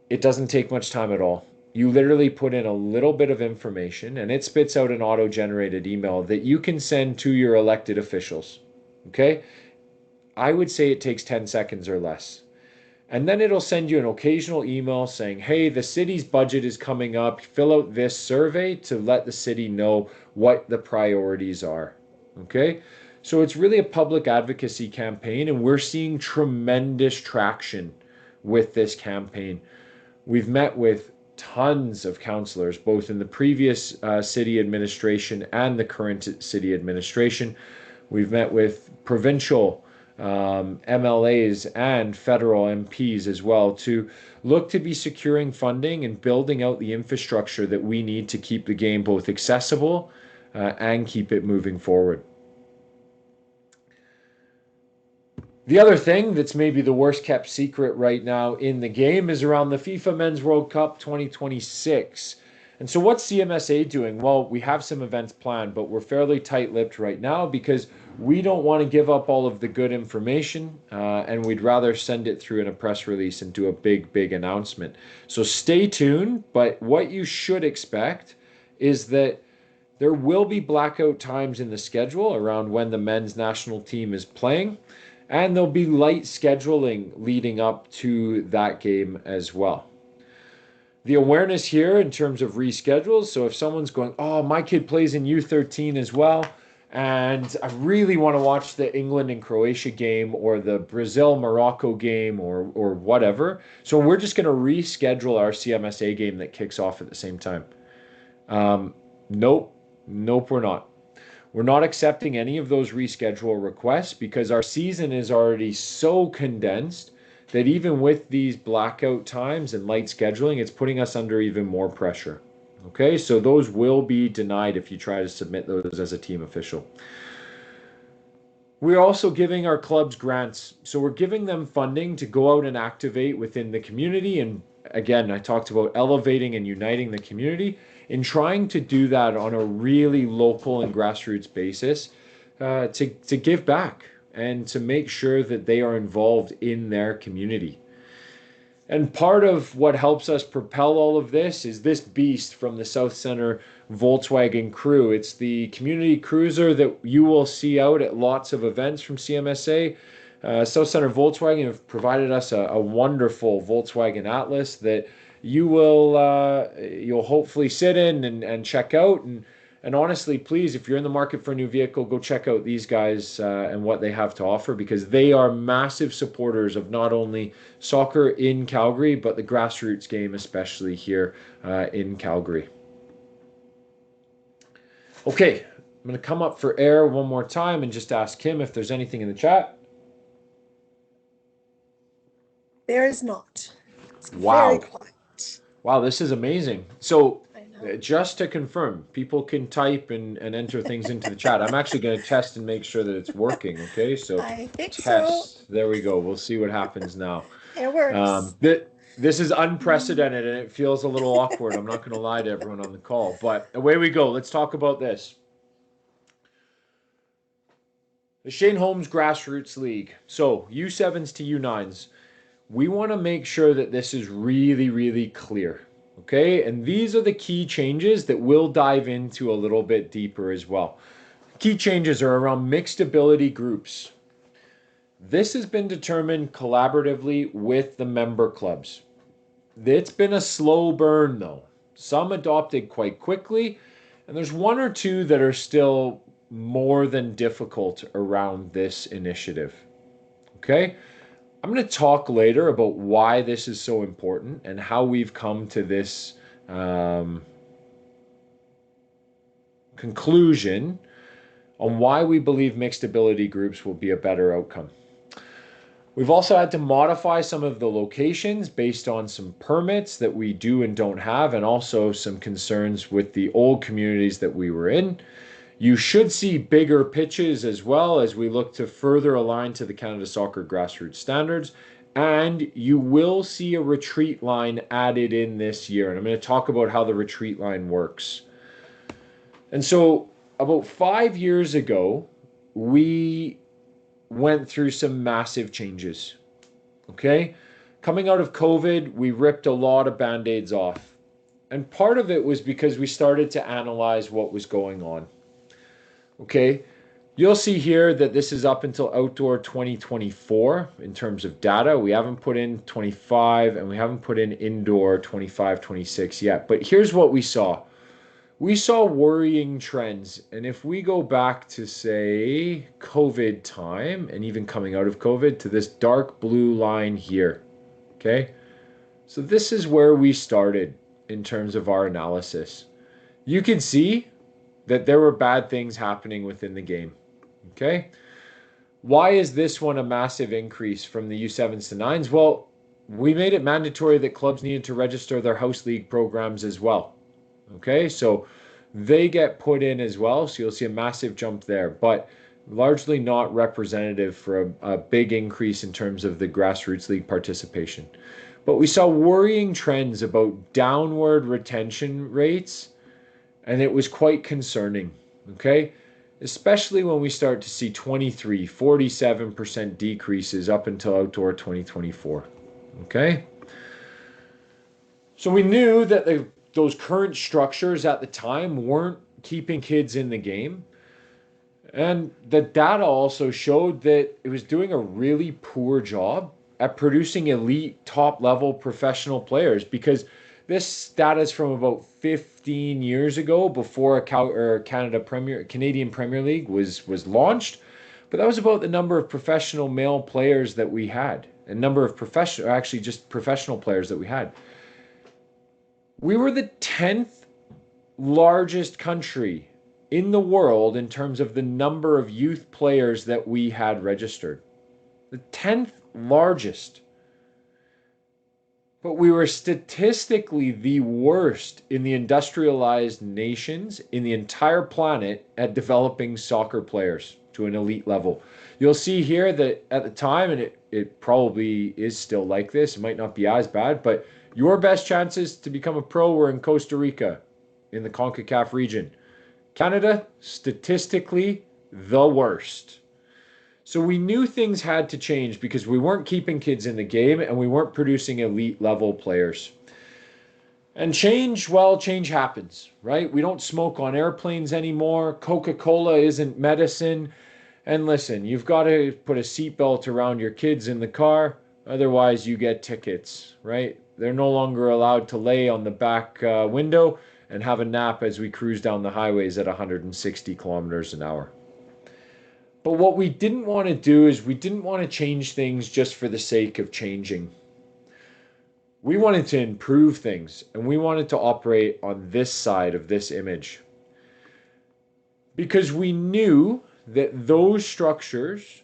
Speaker 1: It doesn't take much time at all. You literally put in a little bit of information and it spits out an auto-generated email that you can send to your elected officials. Okay? I would say it takes 10 seconds or less. And then it'll send you an occasional email saying, hey, the city's budget is coming up. Fill out this survey to let the city know what the priorities are. Okay? So it's really a public advocacy campaign, and we're seeing tremendous traction with this campaign. We've met with tons of councillors, both in the previous city administration and the current city administration. We've met with provincial MLAs and federal MPs as well to look to be securing funding and building out the infrastructure that we need to keep the game both accessible and keep it moving forward. The other thing that's maybe the worst kept secret right now in the game is around the FIFA Men's World Cup 2026. And so what's CMSA doing? Well, we have some events planned, but we're fairly tight-lipped right now because we don't want to give up all of the good information, and we'd rather send it through in a press release and do a big, big announcement. So stay tuned, but what you should expect is that there will be blackout times in the schedule around when the men's national team is playing, and there'll be light scheduling leading up to that game as well. The awareness here in terms of reschedules. So if someone's going, oh, my kid plays in U13 as well, and I really want to watch the England and Croatia game or the Brazil Morocco game or whatever. So we're just going to reschedule our CMSA game that kicks off at the same time. Nope, we're not. We're not accepting any of those reschedule requests because our season is already so condensed that even with these blackout times and light scheduling, it's putting us under even more pressure. Okay, so those will be denied if you try to submit those as a team official. We're also giving our clubs grants. So we're giving them funding to go out and activate within the community. And again, I talked about elevating and uniting the community. In trying to do that on a really local and grassroots basis, to give back and to make sure that they are involved in their community. And part of what helps us propel all of this is this beast from the South Center Volkswagen Crew. It's the community cruiser that you will see out at lots of events from CMSA. South Center Volkswagen have provided us a wonderful Volkswagen Atlas that you'll hopefully sit in and check out. And honestly, please, if you're in the market for a new vehicle, go check out these guys and what they have to offer, because they are massive supporters of not only soccer in Calgary, but the grassroots game, especially here in Calgary. Okay, I'm going to come up for air one more time and just ask Kim if there's anything in the chat.
Speaker 3: There is not. It's
Speaker 1: Wow.
Speaker 3: very quiet.
Speaker 1: Wow, this is amazing. So
Speaker 3: I know.
Speaker 1: just to confirm, people can type and enter things into the chat. I'm actually going to test and make sure that it's working. Okay, so
Speaker 3: I think so.
Speaker 1: test. There we go. We'll see what happens now.
Speaker 3: It works.
Speaker 1: This is unprecedented and it feels a little awkward. I'm not going to lie to everyone on the call, but away we go. Let's talk about this. The Shane Holmes Grassroots League. So U7s to U9s. We want to make sure that this is really, really clear. Okay, and these are the key changes that we'll dive into a little bit deeper as well. Key changes are around mixed ability groups. This has been determined collaboratively with the member clubs. It's been a slow burn though. Some adopted quite quickly, and there's one or two that are still more than difficult around this initiative. Okay? I'm going to talk later about why this is so important and how we've come to this conclusion on why we believe mixed ability groups will be a better outcome. We've also had to modify some of the locations based on some permits that we do and don't have, and also some concerns with the old communities that we were in. You should see bigger pitches as well as we look to further align to the Canada Soccer grassroots standards. And you will see a retreat line added in this year. And I'm going to talk about how the retreat line works. And so about 5 years ago, we went through some massive changes. Okay? Coming out of COVID, we ripped a lot of band-aids off. And part of it was because we started to analyze what was going on. Okay, you'll see here that this is up until outdoor 2024 in terms of data. We haven't put in 25 and we haven't put in indoor 25, 26 yet. But here's what we saw. We saw worrying trends. And if we go back to, say, COVID time, and even coming out of COVID, to this dark blue line here. Okay, so this is where we started in terms of our analysis. You can see that there were bad things happening within the game. Okay? Why is this one a massive increase from the U7s to 9s? Well, we made it mandatory that clubs needed to register their house league programs as well. Okay? So they get put in as well. So you'll see a massive jump there, but largely not representative for a big increase in terms of the grassroots league participation. But we saw worrying trends about downward retention rates, and it was quite concerning, okay? Especially when we start to see 23, 47% decreases up until outdoor 2024, okay? So we knew that those current structures at the time weren't keeping kids in the game. And the data also showed that it was doing a really poor job at producing elite top level professional players, because this data is from about 15 years ago, before Canadian Premier League was launched. But that was about the number of professional male players that we had, and number of professional, actually just professional players that we had. We were the 10th largest country in the world in terms of the number of youth players that we had registered. The 10th largest. But we were statistically the worst in the industrialized nations in the entire planet at developing soccer players to an elite level. You'll see here that at the time, and it probably is still like this, it might not be as bad, but your best chances to become a pro were in Costa Rica, in the CONCACAF region. Canada, statistically, the worst. So we knew things had to change because we weren't keeping kids in the game and we weren't producing elite level players. And change, well, change happens, right? We don't smoke on airplanes anymore. Coca-Cola isn't medicine. And listen, you've got to put a seatbelt around your kids in the car, otherwise you get tickets, right? They're no longer allowed to lay on the back window and have a nap as we cruise down the highways at 160 kilometers an hour. But what we didn't want to do is we didn't want to change things just for the sake of changing. We wanted to improve things, and we wanted to operate on this side of this image. Because we knew that those structures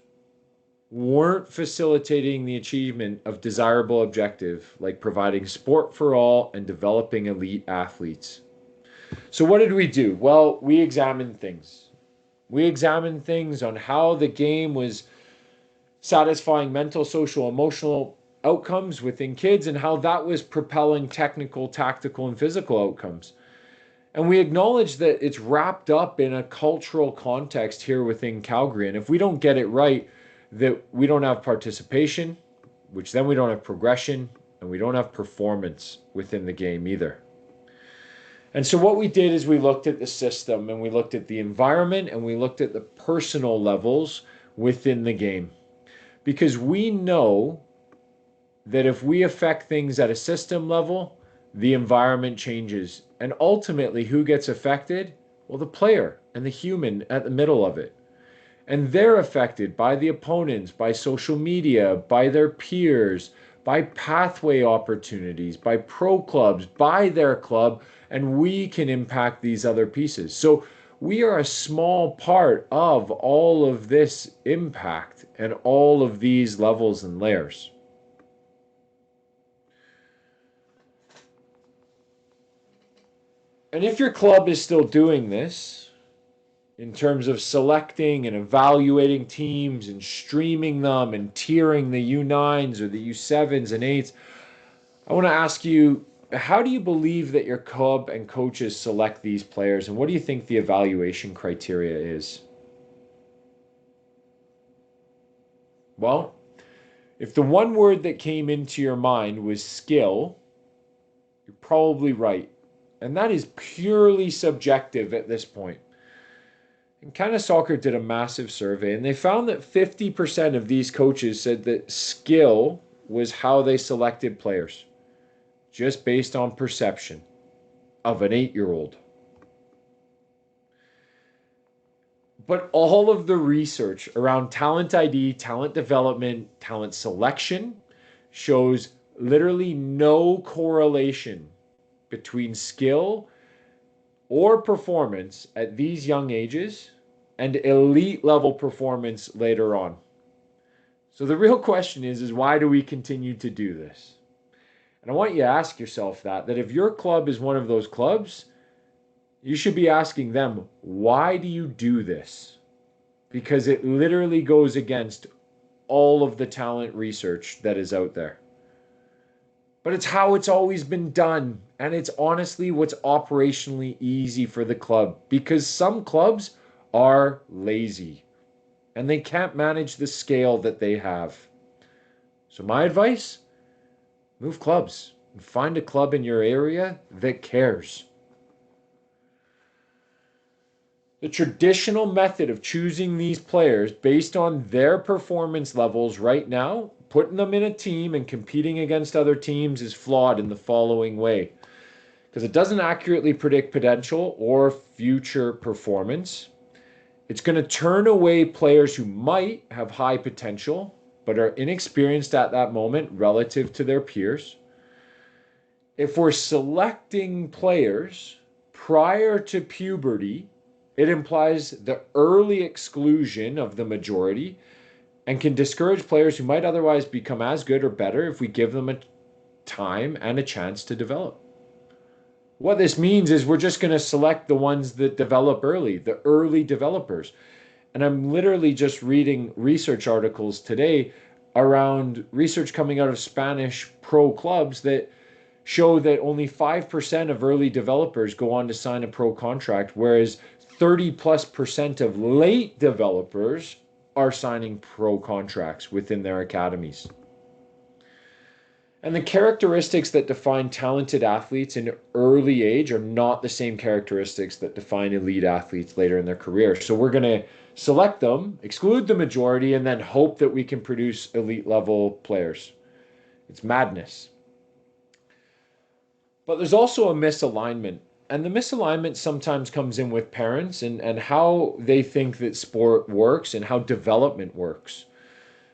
Speaker 1: weren't facilitating the achievement of desirable objective, like providing sport for all and developing elite athletes. So what did we do? Well, we examined things. We examined things on how the game was satisfying mental, social, emotional outcomes within kids, and how that was propelling technical, tactical, and physical outcomes. And we acknowledge that it's wrapped up in a cultural context here within Calgary. And if we don't get it right, that we don't have participation, which then we don't have progression, and we don't have performance within the game either. And so what we did is we looked at the system, and we looked at the environment, and we looked at the personal levels within the game. Because we know that if we affect things at a system level, the environment changes. And ultimately, who gets affected? Well, the player and the human at the middle of it. And they're affected by the opponents, by social media, by their peers, by pathway opportunities, by pro clubs, by their club, and we can impact these other pieces. So we are a small part of all of this impact and all of these levels and layers. And if your club is still doing this, in terms of selecting and evaluating teams and streaming them and tiering the U9s or the U7s and 8s, I want to ask you, how do you believe that your club and coaches select these players, and what do you think the evaluation criteria is? Well, if the one word that came into your mind was skill, you're probably right. And that is purely subjective at this point. And Canada Soccer did a massive survey, and they found that 50% of these coaches said that skill was how they selected players, just based on perception of an 8-year-old. But all of the research around talent ID, talent development, talent selection shows literally no correlation between skill or performance at these young ages and elite level performance later on. So the real question is why do we continue to do this? And I want you to ask yourself that if your club is one of those clubs, you should be asking them, why do you do this? Because it literally goes against all of the talent research that is out there. but it's how it's always been done. And it's honestly what's operationally easy for the club, because some clubs are lazy and they can't manage the scale that they have. So, my advice, move clubs and find a club in your area that cares. The traditional method of choosing these players based on their performance levels right now, putting them in a team and competing against other teams, is flawed in the following way. Because it doesn't accurately predict potential or future performance. It's going to turn away players who might have high potential but are inexperienced at that moment relative to their peers. If we're selecting players prior to puberty, it implies the early exclusion of the majority and can discourage players who might otherwise become as good or better if we give them a time and a chance to develop. What this means is we're just going to select the ones that develop early, the early developers. And I'm literally just reading research articles today around research coming out of Spanish pro clubs that show that only 5% of early developers go on to sign a pro contract, whereas 30+% of late developers are signing pro contracts within their academies. And the characteristics that define talented athletes in early age are not the same characteristics that define elite athletes later in their career. So we're going to select them, exclude the majority, and then hope that we can produce elite level players. It's madness. But there's also a misalignment. And the misalignment sometimes comes in with parents and how they think that sport works and how development works.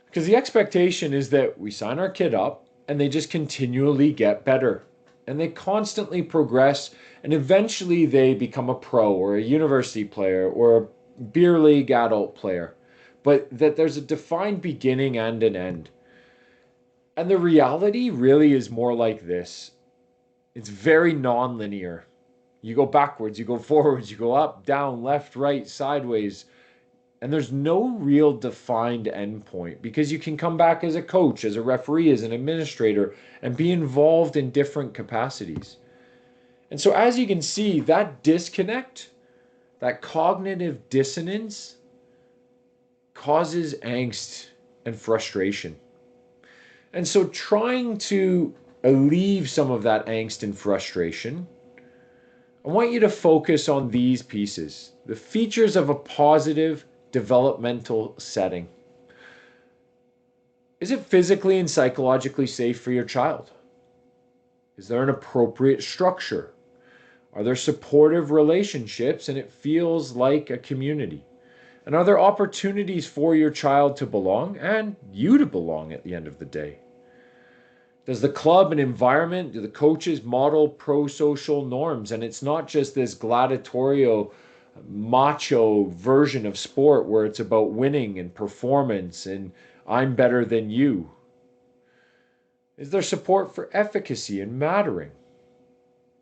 Speaker 1: Because the expectation is that we sign our kid up and they just continually get better. And they constantly progress, and eventually they become a pro or a university player or a beer league adult player. But that there's a defined beginning and an end. And the reality really is more like this. It's very non-linear. You go backwards, you go forwards, you go up, down, left, right, sideways. And there's no real defined endpoint, because you can come back as a coach, as a referee, as an administrator, and be involved in different capacities. And so as you can see, that disconnect, that cognitive dissonance, causes angst and frustration. And so trying to alleviate some of that angst and frustration, I want you to focus on these pieces, the features of a positive developmental setting. Is it physically and psychologically safe for your child? Is there an appropriate structure? Are there supportive relationships and it feels like a community? And are there opportunities for your child to belong and you to belong at the end of the day? Does the club and environment, do the coaches model pro-social norms? And it's not just this gladiatorial, macho version of sport where it's about winning and performance and I'm better than you. Is there support for efficacy and mattering?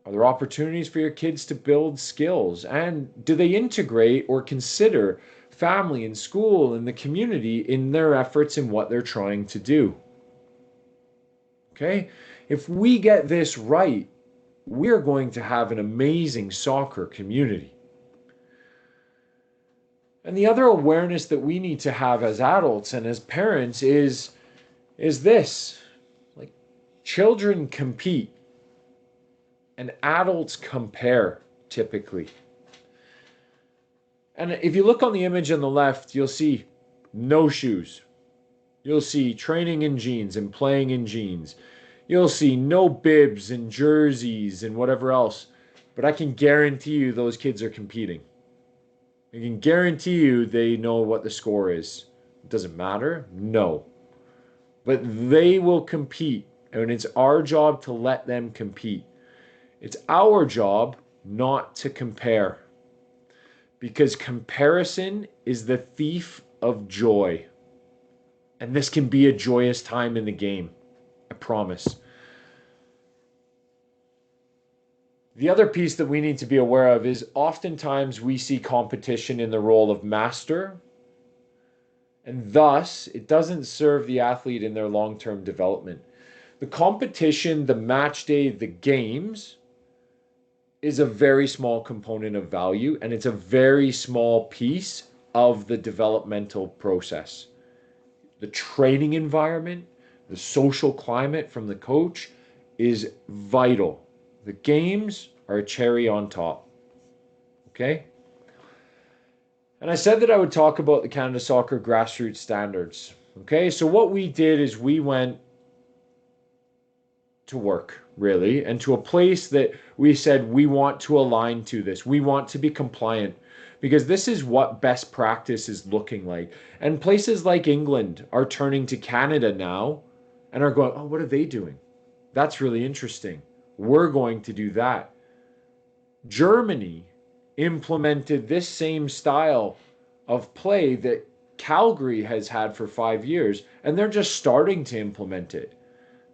Speaker 1: Are there opportunities for your kids to build skills? And do they integrate or consider family and school and the community in their efforts in what they're trying to do? Okay? If we get this right, we're going to have an amazing soccer community. And the other awareness that we need to have as adults and as parents is this. Like, children compete and adults compare typically. And if you look on the image on the left, you'll see no shoes. You'll see training in jeans and playing in jeans. You'll see no bibs and jerseys and whatever else. But I can guarantee you those kids are competing. I can guarantee you they know what the score is. Does it matter? No. But they will compete, and it's our job to let them compete. It's our job not to compare, because comparison is the thief of joy. And this can be a joyous time in the game, I promise. The other piece that we need to be aware of is oftentimes we see competition in the role of master, and thus it doesn't serve the athlete in their long-term development. The competition, the match day, the games is a very small component of value, and it's a very small piece of the developmental process. The training environment, the social climate from the coach is vital. The games are a cherry on top. Okay? And I said that I would talk about the Canada Soccer grassroots standards. Okay? So what we did is we went to work, really, and to a place that we said we want to align to this. We want to be compliant because this is what best practice is looking like. And places like England are turning to Canada now and are going, oh, what are they doing? That's really interesting. We're going to do that. Germany implemented this same style of play that Calgary has had for 5 years, and they're just starting to implement it.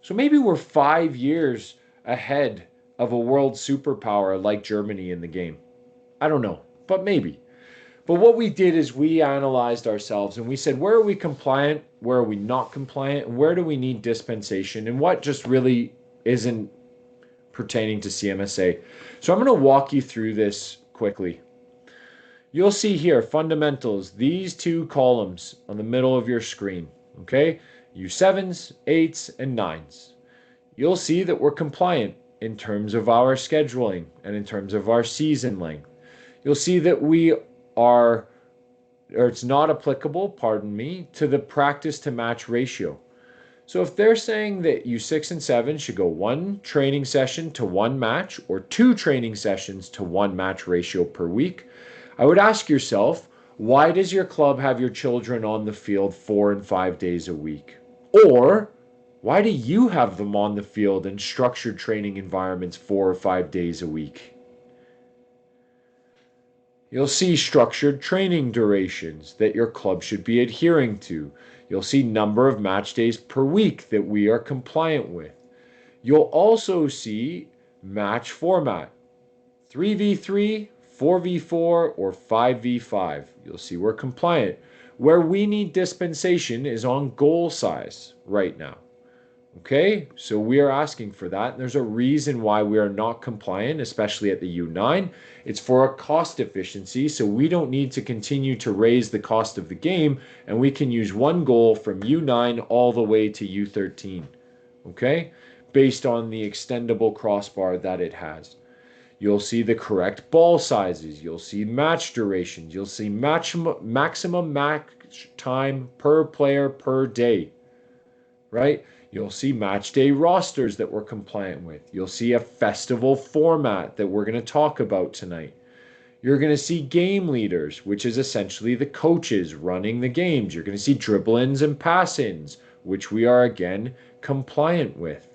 Speaker 1: So maybe we're 5 years ahead of a world superpower like Germany in the game. I don't know, but maybe. But what we did is we analyzed ourselves and we said, where are we compliant? Where are we not compliant? And where do we need dispensation? And what just really isn't pertaining to CMSA? So I'm going to walk you through this quickly. You'll see here, fundamentals, these two columns on the middle of your screen, okay? U7s, 8s, and 9s. You'll see that we're compliant in terms of our scheduling and in terms of our season length. You'll see that we are, or it's not applicable, pardon me, to the practice to match ratio. So if they're saying that U6 and 7 should go 1 training session to 1 match or 2 training sessions to 1 match ratio per week, I would ask yourself, why does your club have your children on the field 4 and 5 days a week? Or why do you have them on the field in structured training environments 4 or 5 days a week? You'll see structured training durations that your club should be adhering to. You'll see number of match days per week that we are compliant with. You'll also see match format, 3v3, 4v4, or 5v5. You'll see we're compliant. Where we need dispensation is on goal size right now. Okay, so we are asking for that. And there's a reason why we are not compliant, especially at the U9. It's for a cost efficiency, so we don't need to continue to raise the cost of the game, and we can use one goal from U9 all the way to U13, okay, based on the extendable crossbar that it has. You'll see the correct ball sizes. You'll see match durations. You'll see maximum match time per player per day, right? You'll see match day rosters that we're compliant with. You'll see a festival format that we're going to talk about tonight. You're going to see game leaders, which is essentially the coaches running the games. You're going to see dribble-ins and pass-ins, which we are, again, compliant with,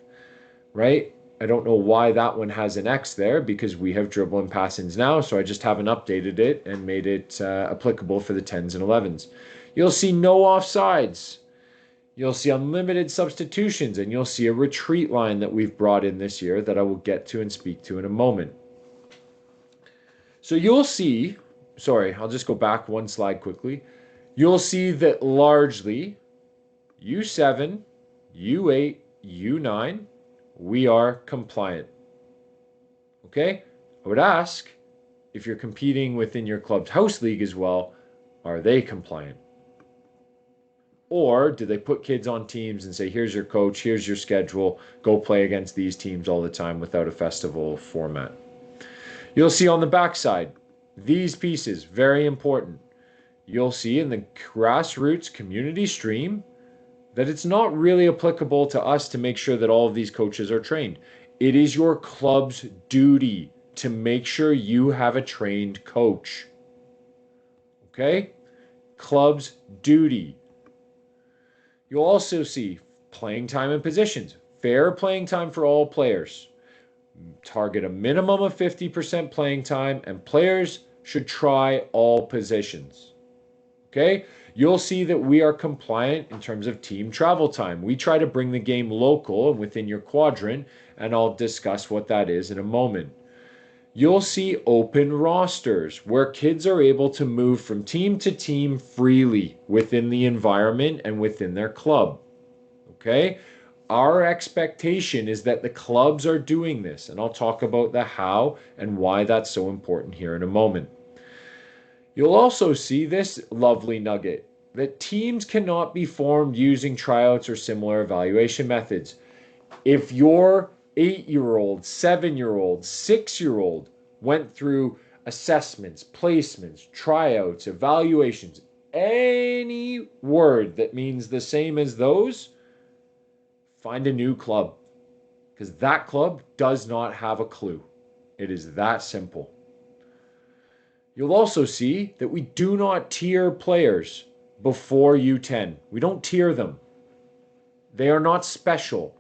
Speaker 1: right? I don't know why that one has an X there, because we have dribble and pass-ins now, so I just haven't updated it and made it applicable for the 10s and 11s. You'll see no offsides. You'll see unlimited substitutions, and you'll see a retreat line that we've brought in this year that I will get to and speak to in a moment. So you'll see, sorry, I'll just go back one slide quickly. You'll see that largely U7, U8, U9, we are compliant. Okay? I would ask, if you're competing within your club's house league as well, are they compliant? Or do they put kids on teams and say, here's your coach, here's your schedule, go play against these teams all the time without a festival format? You'll see on the backside, these pieces, very important. You'll see in the grassroots community stream that it's not really applicable to us to make sure that all of these coaches are trained. It is your club's duty to make sure you have a trained coach. Okay? Club's duty. You'll also see playing time and positions. Fair playing time for all players. Target a minimum of 50% playing time, and players should try all positions. Okay? You'll see that we are compliant in terms of team travel time. We try to bring the game local and within your quadrant, and I'll discuss what that is in a moment. You'll see open rosters where kids are able to move from team to team freely within the environment and within their club. Okay? our expectation is that the clubs are doing this, and I'll talk about the how and why that's so important here in a moment. You'll also see this lovely nugget that teams cannot be formed using tryouts or similar evaluation methods. If your 8-year-old, 7-year-old, 6-year-old went through assessments, placements, tryouts, evaluations, any word that means the same as those, find a new club, because that club does not have a clue. It is that simple. You'll also see that we do not tier players before U10. We don't tier them. They are not special.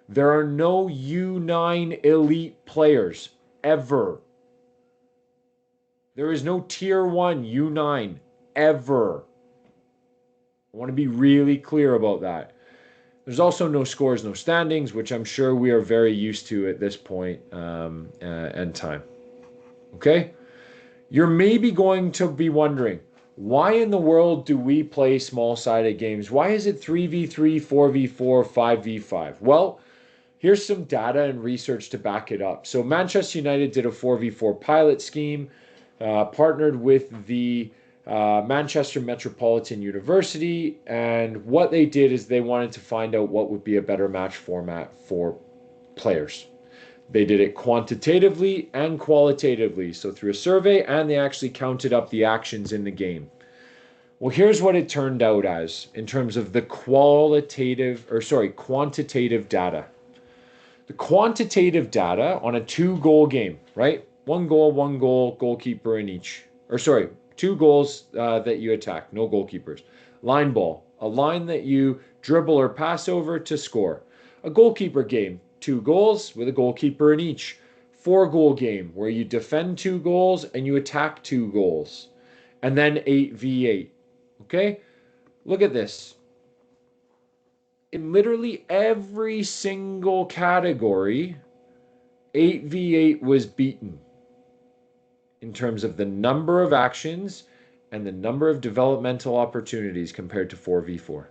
Speaker 1: There are no U9 elite players ever. There is no tier 1 U9 ever. I want to be really clear about that. There's also no scores, no standings, which I'm sure we are very used to at this point and time. Okay? You're maybe going to be wondering, why in the world do we play small-sided games? Why is it 3v3, 4v4, 5v5? Well, here's some data and research to back it up. So Manchester United did a 4v4 pilot scheme, partnered with the Manchester Metropolitan University, and what they did is they wanted to find out what would be a better match format for players. They did it quantitatively and qualitatively, so through a survey, and they actually counted up the actions in the game. Well, here's what it turned out as in terms of the quantitative data. The quantitative data on a 2-goal game, right? 1 goal, goalkeeper in each. 2 goals that you attack, no goalkeepers. Line ball, a line that you dribble or pass over to score. A goalkeeper game, 2 goals with a goalkeeper in each. 4-goal game where you defend 2 goals and you attack 2 goals. And then 8v8. Okay? Look at this. In literally every single category, 8v8 was beaten in terms of the number of actions and the number of developmental opportunities compared to 4v4.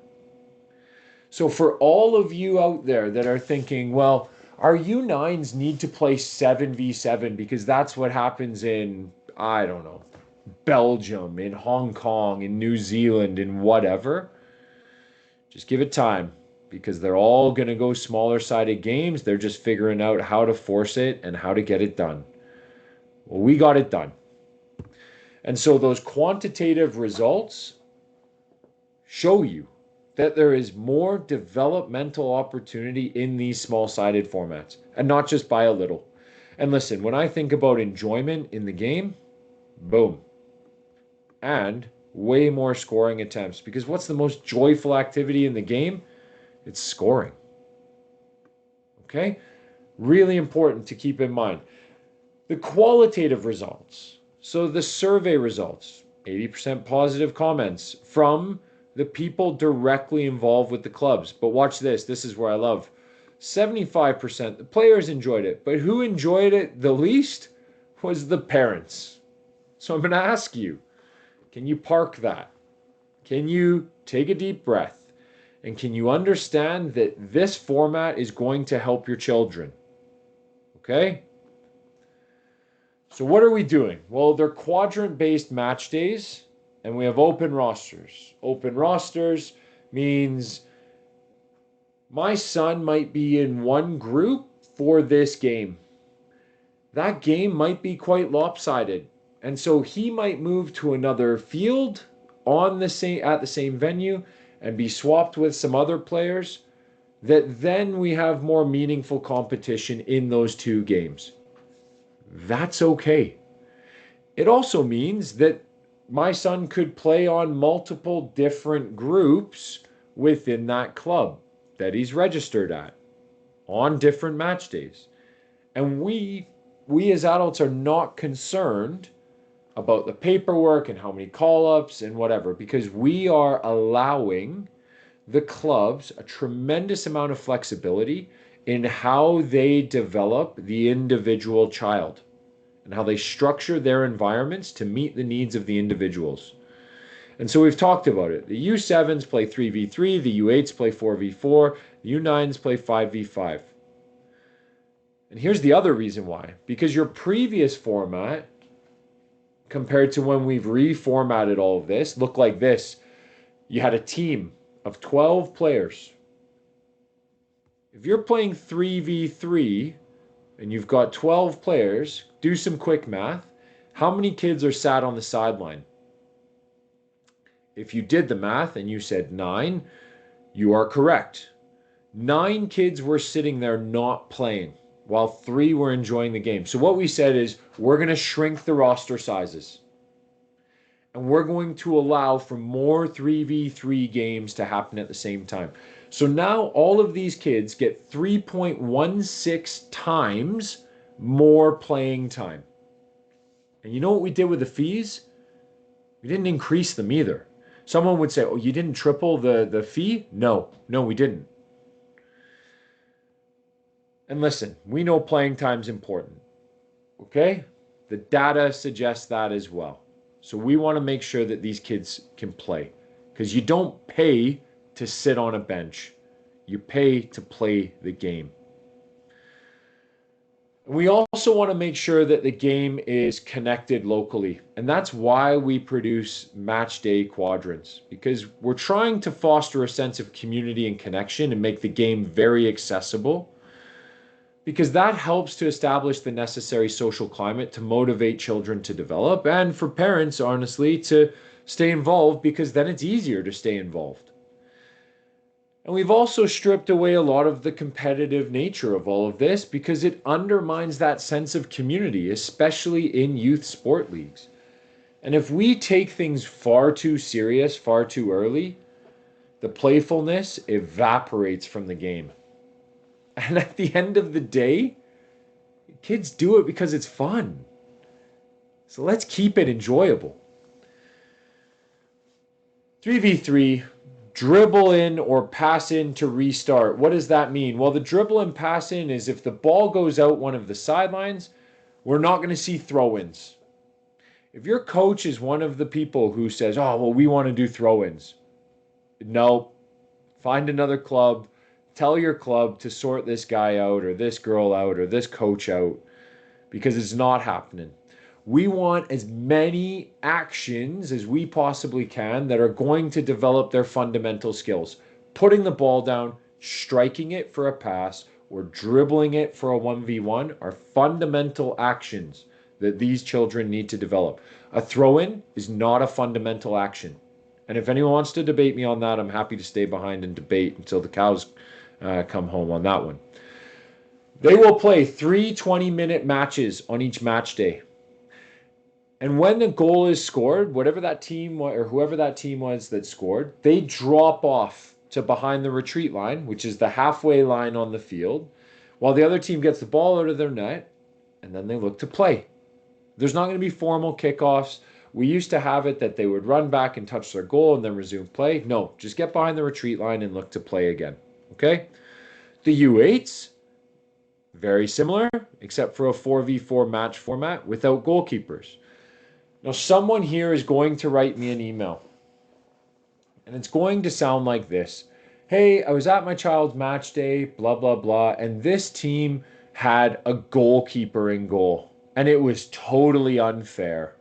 Speaker 1: So for all of you out there that are thinking, well, our U9s need to play 7v7 because that's what happens in, I don't know, Belgium, in Hong Kong, in New Zealand, in whatever, just give it time, because they're all going to go smaller sided games. They're just figuring out how to force it and how to get it done. Well, we got it done. And so those quantitative results show you that there is more developmental opportunity in these small-sided formats, and not just by a little. And listen, when I think about enjoyment in the game, boom. And way more scoring attempts, because what's the most joyful activity in the game? It's scoring. Okay? Really important to keep in mind. The qualitative results, so the survey results, 80% positive comments from the people directly involved with the clubs. But watch this. This is where I love. 75%, the players enjoyed it. But who enjoyed it the least was the parents. So I'm going to ask you, can you park that? Can you take a deep breath? And can you understand that this format is going to help your children? Okay? So what are we doing? Well, they're quadrant-based match days, and we have open rosters. Open rosters means my son might be in one group for this game. That game might be quite lopsided, and so he might move to another field at the same venue and be swapped with some other players, that then we have more meaningful competition in those 2 games. That's okay. It also means that my son could play on multiple different groups within that club that he's registered at on different match days. And we as adults are not concerned about the paperwork and how many call-ups and whatever, because we are allowing the clubs a tremendous amount of flexibility in how they develop the individual child and how they structure their environments to meet the needs of the individuals. And so we've talked about it. The U7s play 3v3, the U8s play 4v4, the U9s play 5v5. And here's the other reason why. Because your previous format, compared to when we've reformatted all of this, looked like this. You had a team of 12 players. If you're playing 3v3 and you've got 12 players, do some quick math. How many kids are sat on the sideline? If you did the math and you said 9, you are correct. 9 kids were sitting there not playing, while 3 were enjoying the game. So what we said is we're going to shrink the roster sizes. And we're going to allow for more 3v3 games to happen at the same time. So now all of these kids get 3.16 times more playing time. And you know what we did with the fees? We didn't increase them either. Someone would say, oh, you didn't triple the fee? No, we didn't. And listen, we know playing time's important, okay? The data suggests that as well. So we want to make sure that these kids can play, because you don't pay to sit on a bench. You pay to play the game. We also want to make sure that the game is connected locally. And that's why we produce match day quadrants, because we're trying to foster a sense of community and connection and make the game very accessible, because that helps to establish the necessary social climate to motivate children to develop, and for parents, honestly, to stay involved, because then it's easier to stay involved. And we've also stripped away a lot of the competitive nature of all of this, because it undermines that sense of community, especially in youth sport leagues. And if we take things far too serious, far too early, the playfulness evaporates from the game. And at the end of the day, kids do it because it's fun. So let's keep it enjoyable. 3v3, dribble in or pass in to restart. What does that mean? Well, the dribble and pass in is if the ball goes out one of the sidelines, we're not going to see throw-ins. If your coach is one of the people who says, oh, well, we want to do throw-ins. No, find another club. Tell your club to sort this guy out or this girl out or this coach out, because it's not happening. We want as many actions as we possibly can that are going to develop their fundamental skills. Putting the ball down, striking it for a pass, or dribbling it for a 1v1 are fundamental actions that these children need to develop. A throw-in is not a fundamental action. And if anyone wants to debate me on that, I'm happy to stay behind and debate until the cows come home on that one. They will play 3 20-minute matches on each match day. And when the goal is scored, whatever that team or whoever that team was that scored, they drop off to behind the retreat line, which is the halfway line on the field, while the other team gets the ball out of their net, and then they look to play. There's not going to be formal kickoffs. We used to have it that they would run back and touch their goal and then resume play. No, just get behind the retreat line and look to play again. Okay? The U8s, very similar, except for a 4v4 match format without goalkeepers. Now, someone here is going to write me an email, and it's going to sound like this. Hey, I was at my child's match day, blah, blah, blah, and this team had a goalkeeper in goal, and it was totally unfair.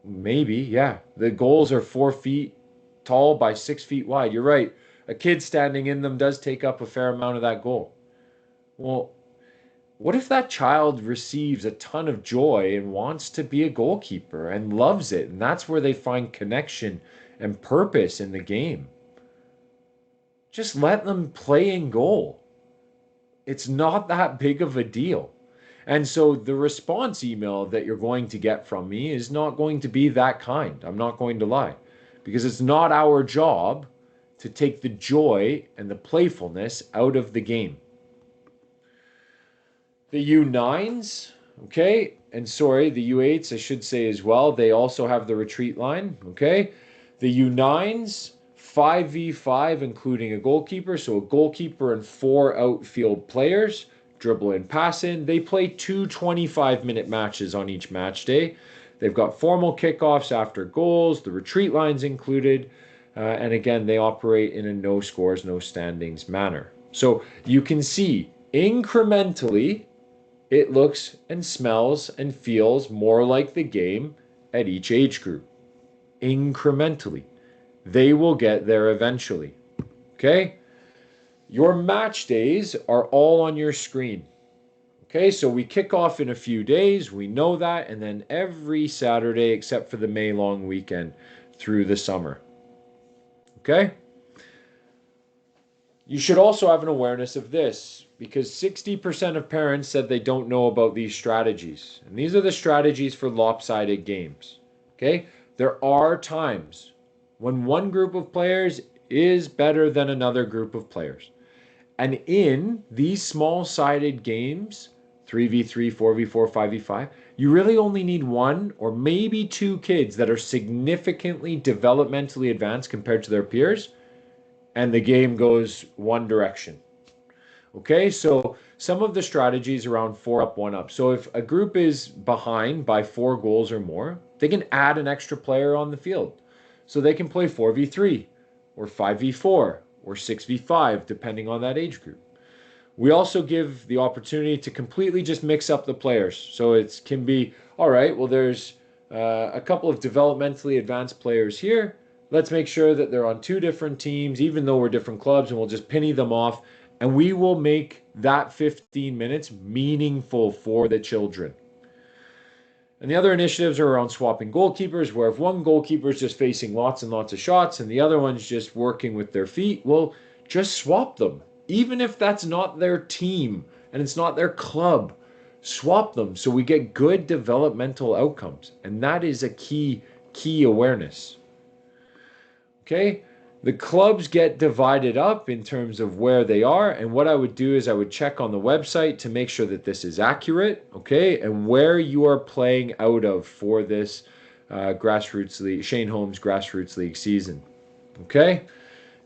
Speaker 1: Maybe, yeah. The goals are 4 feet tall by 6 feet wide. You're right. A kid standing in them does take up a fair amount of that goal. Well, what if that child receives a ton of joy and wants to be a goalkeeper and loves it, and that's where they find connection and purpose in the game? Just let them play in goal. It's not that big of a deal. And so the response email that you're going to get from me is not going to be that kind. I'm not going to lie, because it's not our job to take the joy and the playfulness out of the game. The U9s, okay, and sorry, the U8s, I should say as well, they also have the retreat line, okay? The U9s, 5v5, including a goalkeeper, so a goalkeeper and 4 outfield players, dribble in, pass in. They play 2 25-minute matches on each match day. They've got formal kickoffs after goals, the retreat lines included, and again, they operate in a no scores, no standings manner. So you can see incrementally, it looks and smells and feels more like the game at each age group. Incrementally. They will get there eventually. Okay? Your match days are all on your screen. Okay, so we kick off in a few days. We know that. And then every Saturday, except for the May long weekend through the summer. Okay? You should also have an awareness of this because 60% of parents said they don't know about these strategies. And these are the strategies for lopsided games. Okay? There are times when one group of players is better than another group of players. And in these small-sided games, 3v3, 4v4, 5v5, you really only need one or maybe two kids that are significantly developmentally advanced compared to their peers, and the game goes one direction. Okay, so some of the strategies around 4 up, 1 up. So if a group is behind by 4 goals or more, they can add an extra player on the field. So they can play 4v3 or 5v4 or 6v5, depending on that age group. We also give the opportunity to completely just mix up the players. So it can be, all right, well, there's a couple of developmentally advanced players here. Let's make sure that they're on 2 different teams, even though we're different clubs, and we'll just penny them off. And we will make that 15 minutes meaningful for the children. And the other initiatives are around swapping goalkeepers, where if one goalkeeper is just facing lots and lots of shots and the other one's just working with their feet, well, just swap them. Even if that's not their team and it's not their club, swap them so we get good developmental outcomes. And that is a key awareness. Okay? The clubs get divided up in terms of where they are, and what I would do is I would check on the website to make sure that this is accurate, okay, and where you are playing out of for this grassroots league, Shane Holmes Grassroots League season, okay?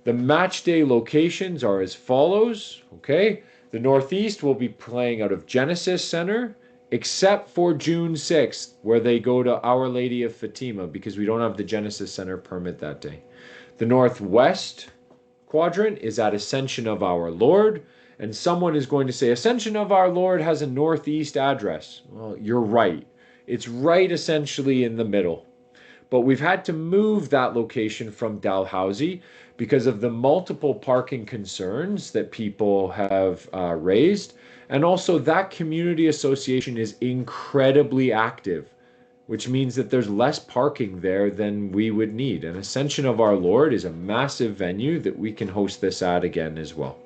Speaker 1: The match day locations are as follows, okay? The Northeast will be playing out of Genesis Center, except for June 6th, where they go to Our Lady of Fatima because we don't have the Genesis Center permit that day. The Northwest quadrant is at Ascension of Our Lord, and someone is going to say, Ascension of Our Lord has a Northeast address. Well, you're right. It's right essentially in the middle. But we've had to move that location from Dalhousie because of the multiple parking concerns that people have raised. And also that community association is incredibly active, which means that there's less parking there than we would need. And Ascension of Our Lord is a massive venue that we can host this at again as well.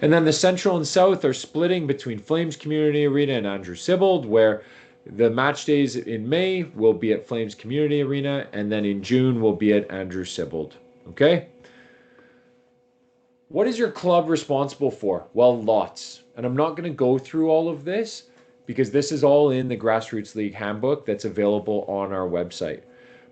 Speaker 1: And then the Central and South are splitting between Flames Community Arena and Andrew Sibbald, where the match days in May will be at Flames Community Arena, and then in June will be at Andrew Sibbald. Okay? What is your club responsible for? Well, lots. And I'm not going to go through all of this, because this is all in the Grassroots League handbook that's available on our website.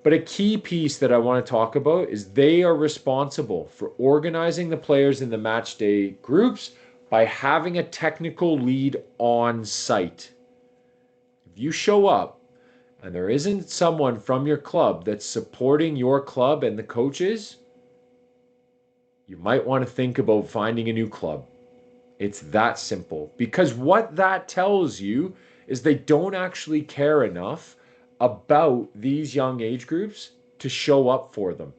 Speaker 1: But a key piece that I want to talk about is they are responsible for organizing the players in the match day groups by having a technical lead on site. If you show up and there isn't someone from your club that's supporting your club and the coaches, you might want to think about finding a new club. It's that simple, because what that tells you is they don't actually care enough about these young age groups to show up for them.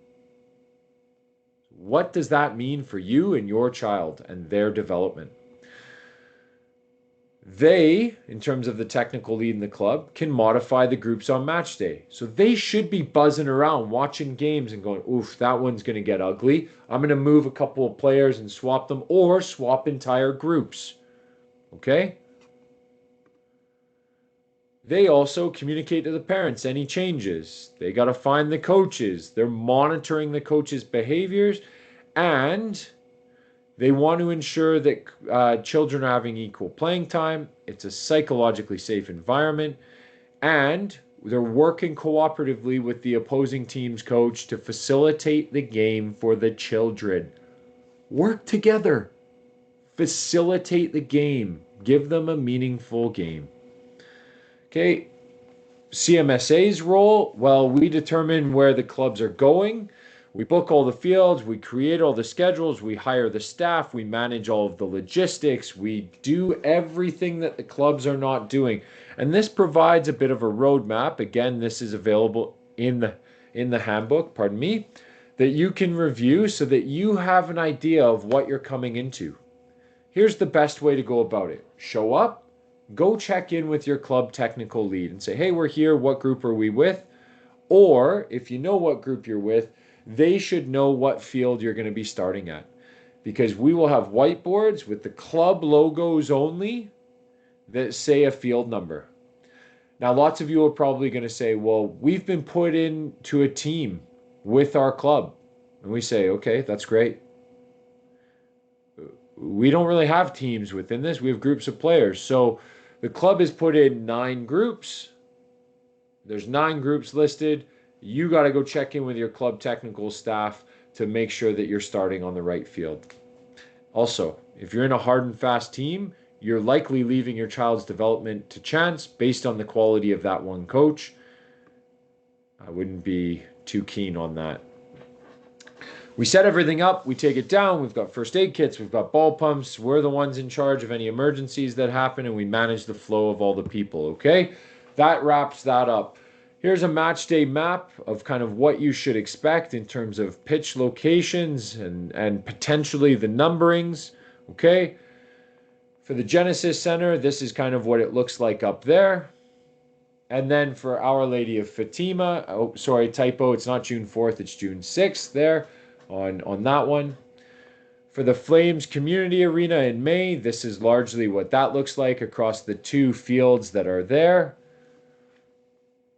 Speaker 1: What does that mean for you and your child and their development? They, in terms of the technical lead in the club, can modify the groups on match day. So they should be buzzing around watching games and going, oof, that one's going to get ugly. I'm going to move a couple of players and swap them, or swap entire groups. Okay? They also communicate to the parents any changes. They got to find the coaches. They're monitoring the coaches' behaviors, and they want to ensure that children are having equal playing time. It's a psychologically safe environment, and they're working cooperatively with the opposing team's coach to facilitate the game for the children. Work together. Facilitate the game. Give them a meaningful game. Okay, CMSA's role? Well, we determine where the clubs are going. We book all the fields, we create all the schedules, we hire the staff, we manage all of the logistics, we do everything that the clubs are not doing. And this provides a bit of a roadmap. Again, this is available in the handbook, pardon me, that you can review so that you have an idea of what you're coming into. Here's the best way to go about it. Show up, go check in with your club technical lead and say, hey, we're here. What group are we with? Or if you know what group you're with, they should know what field you're going to be starting at. Because we will have whiteboards with the club logos only that say a field number. Now, lots of you are probably going to say, well, we've been put into a team with our club. And we say, okay, that's great. We don't really have teams within this. We have groups of players. So the club has put in 9 groups. There's 9 groups listed. You got to go check in with your club technical staff to make sure that you're starting on the right field. Also, if you're in a hard and fast team, you're likely leaving your child's development to chance based on the quality of that one coach. I wouldn't be too keen on that. We set everything up, we take it down, we've got first aid kits, we've got ball pumps, we're the ones in charge of any emergencies that happen, and we manage the flow of all the people, okay? That wraps that up. Here's a match day map of kind of what you should expect in terms of pitch locations and potentially the numberings, okay? For the Genesis Center, this is kind of what it looks like up there. And then for Our Lady of Fatima, oh, sorry, typo, it's not June 4th, it's June 6th there on that one. For the Flames Community Arena in May, this is largely what that looks like across the 2 fields that are there.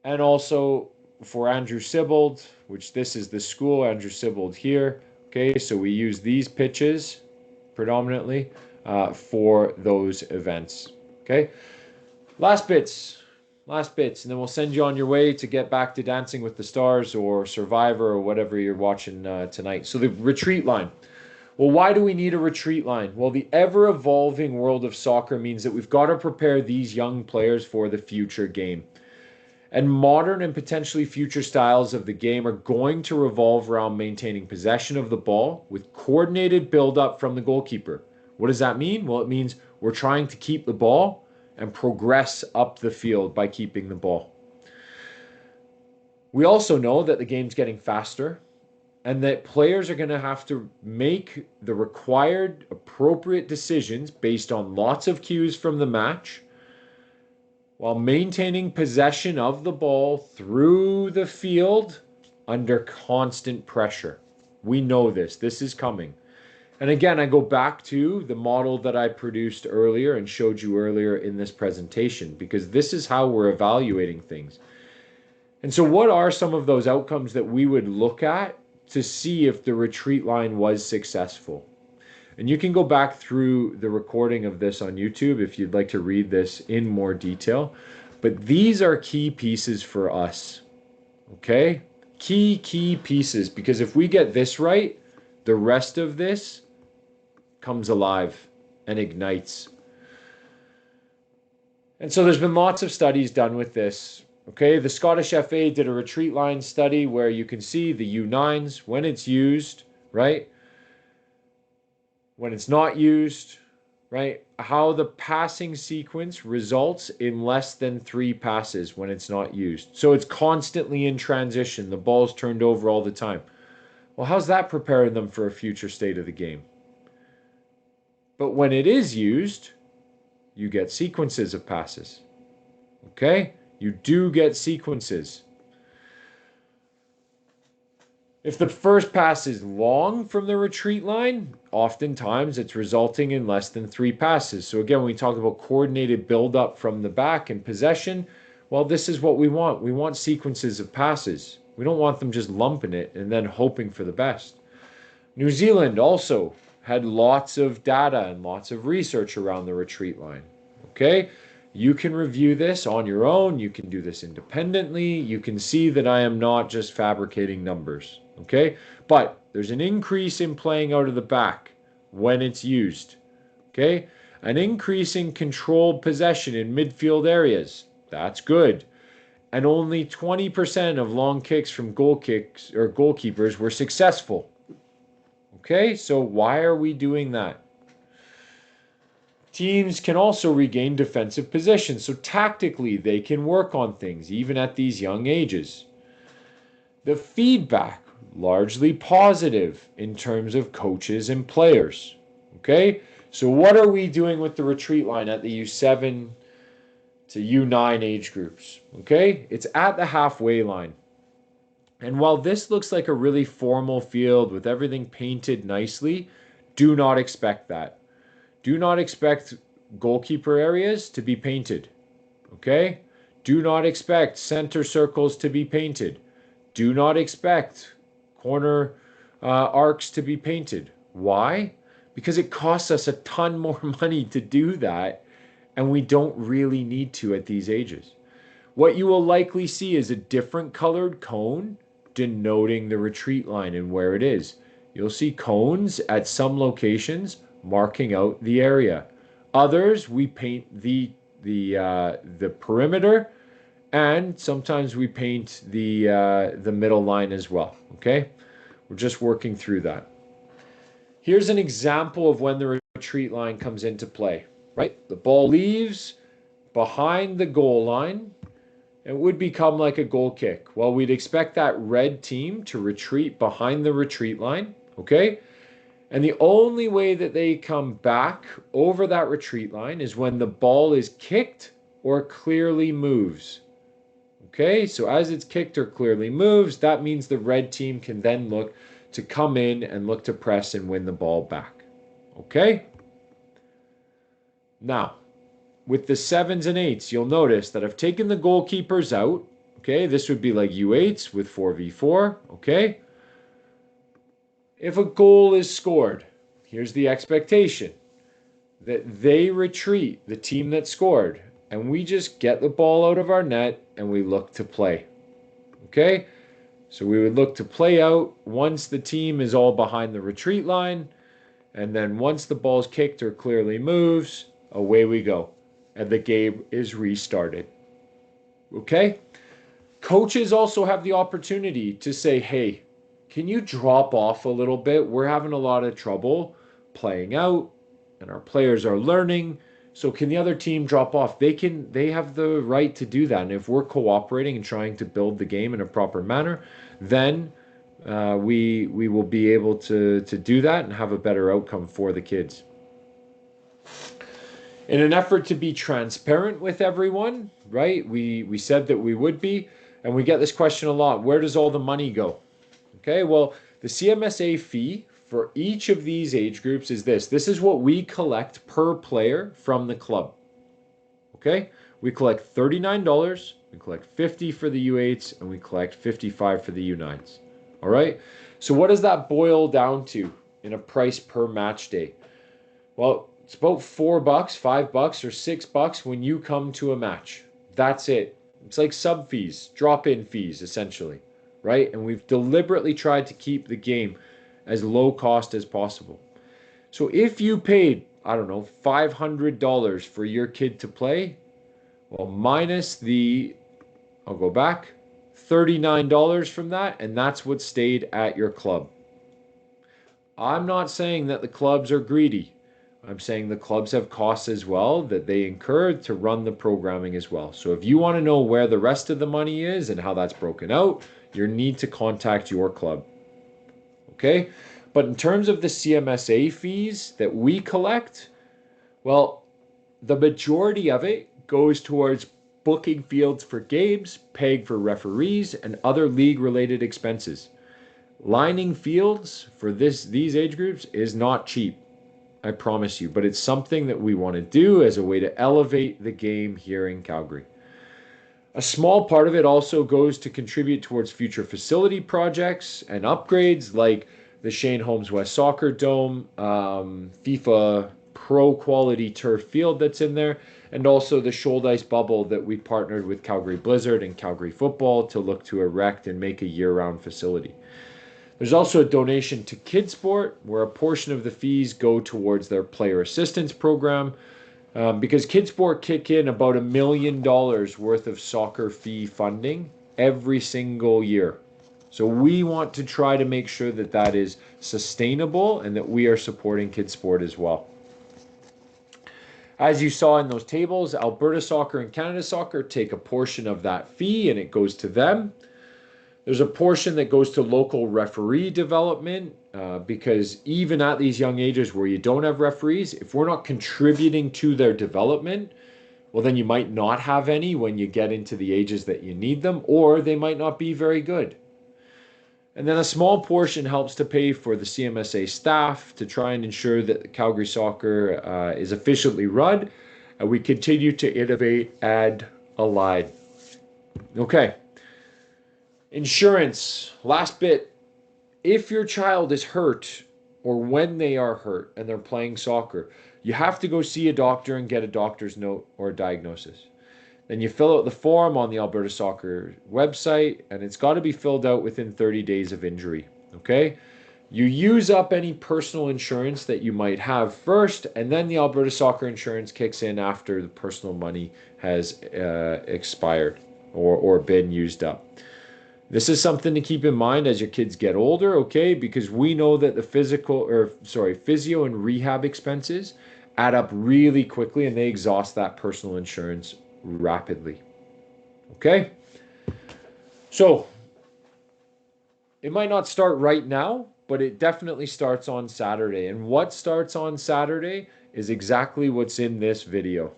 Speaker 1: And also for Andrew Sibbald, which this is the school, Andrew Sibbald here. Okay, so we use these pitches predominantly for those events. Okay, last bits, and then we'll send you on your way to get back to Dancing with the Stars or Survivor or whatever you're watching tonight. So the retreat line. Well, why do we need a retreat line? Well, the ever-evolving world of soccer means that we've got to prepare these young players for the future game. And modern and potentially future styles of the game are going to revolve around maintaining possession of the ball with coordinated build-up from the goalkeeper. What does that mean? Well, it means we're trying to keep the ball and progress up the field by keeping the ball. We also know that the game's getting faster and that players are going to have to make the required appropriate decisions based on lots of cues from the match while maintaining possession of the ball through the field under constant pressure. We know this. This is coming. And again, I go back to the model that I produced earlier and showed you earlier in this presentation, because this is how we're evaluating things. And so what are some of those outcomes that we would look at to see if the retreat line was successful? And you can go back through the recording of this on YouTube if you'd like to read this in more detail. But these are key pieces for us, okay? Key pieces, because if we get this right, the rest of this comes alive and ignites. And so there's been lots of studies done with this, okay? The Scottish FA did a retreat line study where you can see the U9s, when it's used, right? When it's not used, right? How the passing sequence results in less than 3 passes when it's not used. So it's constantly in transition. The ball's turned over all the time. Well, how's that preparing them for a future state of the game? But when it is used, you get sequences of passes. Okay? You do get sequences. If the first pass is long from the retreat line, oftentimes it's resulting in less than 3 passes. So again, when we talk about coordinated build-up from the back and possession, well, this is what we want. We want sequences of passes. We don't want them just lumping it and then hoping for the best. New Zealand also had lots of data and lots of research around the retreat line. Okay? You can review this on your own. You can do this independently. You can see that I am not just fabricating numbers. Okay? But there's an increase in playing out of the back when it's used. Okay? An increase in controlled possession in midfield areas. That's good. and only 20% of long kicks from goal kicks or goalkeepers were successful. Okay, so why are we doing that? Teams can also regain defensive position, so tactically they can work on things even at these young ages. The feedback, largely positive in terms of coaches and players. Okay, so what are we doing with the retreat line at the U7 to U9 age groups? Okay, it's at the halfway line. And while this looks like a really formal field with everything painted nicely, do not expect that. Do not expect goalkeeper areas to be painted. Okay? Do not expect center circles to be painted. Do not expect corner arcs to be painted. Why? Because it costs us a ton more money to do that, and we don't really need to at these ages. What you will likely see is a different colored cone denoting the retreat line and where it is. You'll see cones at some locations marking out the area. Others, we paint the perimeter, and sometimes we paint the middle line as well. Okay, we're just working through that. Here's an example of when the retreat line comes into play. Right, the ball leaves behind the goal line. It would become like a goal kick. Well, we'd expect that red team to retreat behind the retreat line, okay? And the only way that they come back over that retreat line is when the ball is kicked or clearly moves. Okay, so as it's kicked or clearly moves, that means the red team can then look to come in and look to press and win the ball back. Okay? Now, with the 7s and 8s, you'll notice that I've taken the goalkeepers out. Okay, this would be like U8s with 4v4. Okay. If a goal is scored, here's the expectation that they retreat, the team that scored, and we just get the ball out of our net and we look to play. Okay, so we would look to play out once the team is all behind the retreat line, and then once the ball's kicked or clearly moves, away we go. And the game is restarted. Okay? Coaches also have the opportunity to say, hey, can you drop off a little bit? We're having a lot of trouble playing out, and our players are learning. So can the other team drop off? They have the right to do that. And if we're cooperating and trying to build the game in a proper manner, then we will be able to do that and have a better outcome for the kids. In an effort to be transparent with everyone, right? We said that we would be, and we get this question a lot. Where does all the money go? Okay, well, the CMSA fee for each of these age groups is this. This is what we collect per player from the club. Okay, we collect $39, we collect $50 for the U8s, and we collect $55 for the U9s. All right, so what does that boil down to in a price per match day? Well, it's about $4, $5, or $6 when you come to a match. That's it. It's like sub fees, drop-in fees, essentially, right? And we've deliberately tried to keep the game as low cost as possible. So if you paid, I don't know, $500 for your kid to play, well, minus the, I'll go back, $39 from that, and that's what stayed at your club. I'm not saying that the clubs are greedy. I'm saying the clubs have costs as well that they incur to run the programming as well. So if you want to know where the rest of the money is and how that's broken out, you need to contact your club. Okay? But in terms of the CMSA fees that we collect, well, the majority of it goes towards booking fields for games, paying for referees, and other league-related expenses. Lining fields for these age groups is not cheap. I promise you, but it's something that we want to do as a way to elevate the game here in Calgary. A small part of it also goes to contribute towards future facility projects and upgrades like the Shane Holmes West Soccer Dome, FIFA Pro quality turf field that's in there, and also the Shouldice bubble that we partnered with Calgary Blizzard and Calgary Football to look to erect and make a year-round facility. There's also a donation to Kidsport, where a portion of the fees go towards their player assistance program. because Kidsport kick in about $1 million worth of soccer fee funding every single year. So we want to try to make sure that that is sustainable and that we are supporting Kidsport as well. As you saw in those tables, Alberta Soccer and Canada Soccer take a portion of that fee and it goes to them. There's a portion that goes to local referee development because even at these young ages where you don't have referees, if we're not contributing to their development, well, then you might not have any when you get into the ages that you need them, or they might not be very good. And then a small portion helps to pay for the CMSA staff to try and ensure that Calgary Soccer is efficiently run, and we continue to innovate and align. Okay. Insurance, last bit. If your child is hurt or when they are hurt and they're playing soccer, you have to go see a doctor and get a doctor's note or a diagnosis. Then you fill out the form on the Alberta Soccer website, and it's got to be filled out within 30 days of injury. Okay? You use up any personal insurance that you might have first, and then the Alberta Soccer insurance kicks in after the personal money has expired or been used up. This is something to keep in mind as your kids get older, okay? Because we know that the physio and rehab expenses add up really quickly and they exhaust that personal insurance rapidly. Okay? So, it might not start right now, but it definitely starts on Saturday. And what starts on Saturday is exactly what's in this video.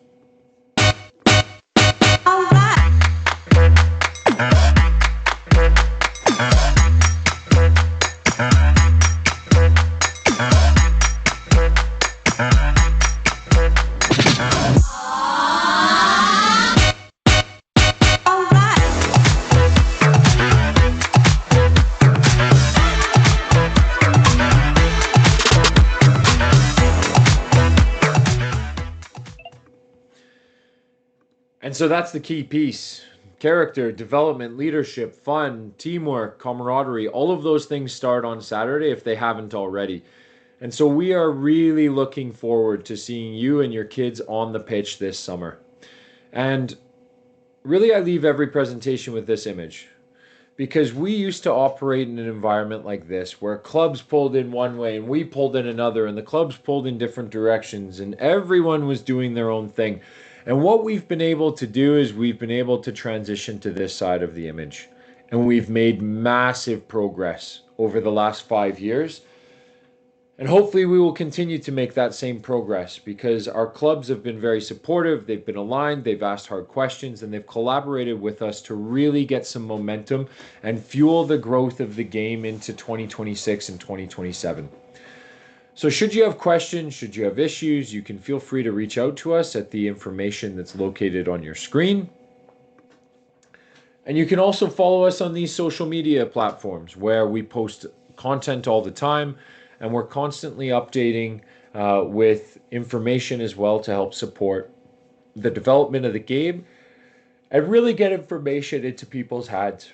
Speaker 1: And so that's the key piece. Character, development, leadership, fun, teamwork, camaraderie, all of those things start on Saturday if they haven't already. And so we are really looking forward to seeing you and your kids on the pitch this summer. And really, I leave every presentation with this image. Because we used to operate in an environment like this where clubs pulled in one way and we pulled in another and the clubs pulled in different directions and everyone was doing their own thing. And what we've been able to do is we've been able to transition to this side of the image. And we've made massive progress over the last 5 years. And hopefully we will continue to make that same progress because our clubs have been very supportive, they've been aligned, they've asked hard questions, and they've collaborated with us to really get some momentum and fuel the growth of the game into 2026 and 2027. So should you have questions, should you have issues, you can feel free to reach out to us at the information that's located on your screen. And you can also follow us on these social media platforms where we post content all the time. And we're constantly updating with information as well to help support the development of the game and really get information into people's hands.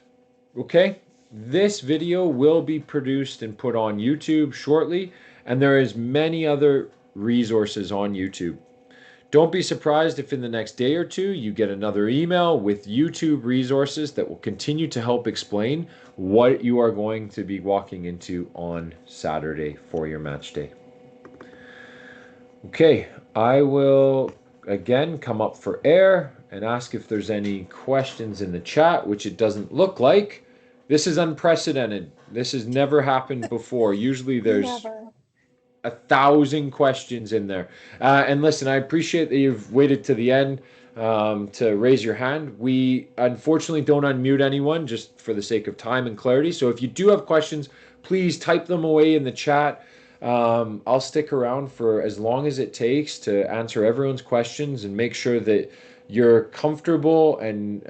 Speaker 1: Okay? This video will be produced and put on YouTube shortly, and there is many other resources on YouTube. Don't be surprised if in the next day or two you get another email with YouTube resources that will continue to help explain what you are going to be walking into on Saturday for your match day. Okay, I will again come up for air and ask if there's any questions in the chat, which it doesn't look like. This is unprecedented. This has never happened before. Usually there's 1,000 questions in there. And listen, I appreciate that you've waited to the end to raise your hand. We unfortunately don't unmute anyone just for the sake of time and clarity. So if you do have questions, please type them away in the chat. I'll stick around for as long as it takes to answer everyone's questions and make sure that you're comfortable and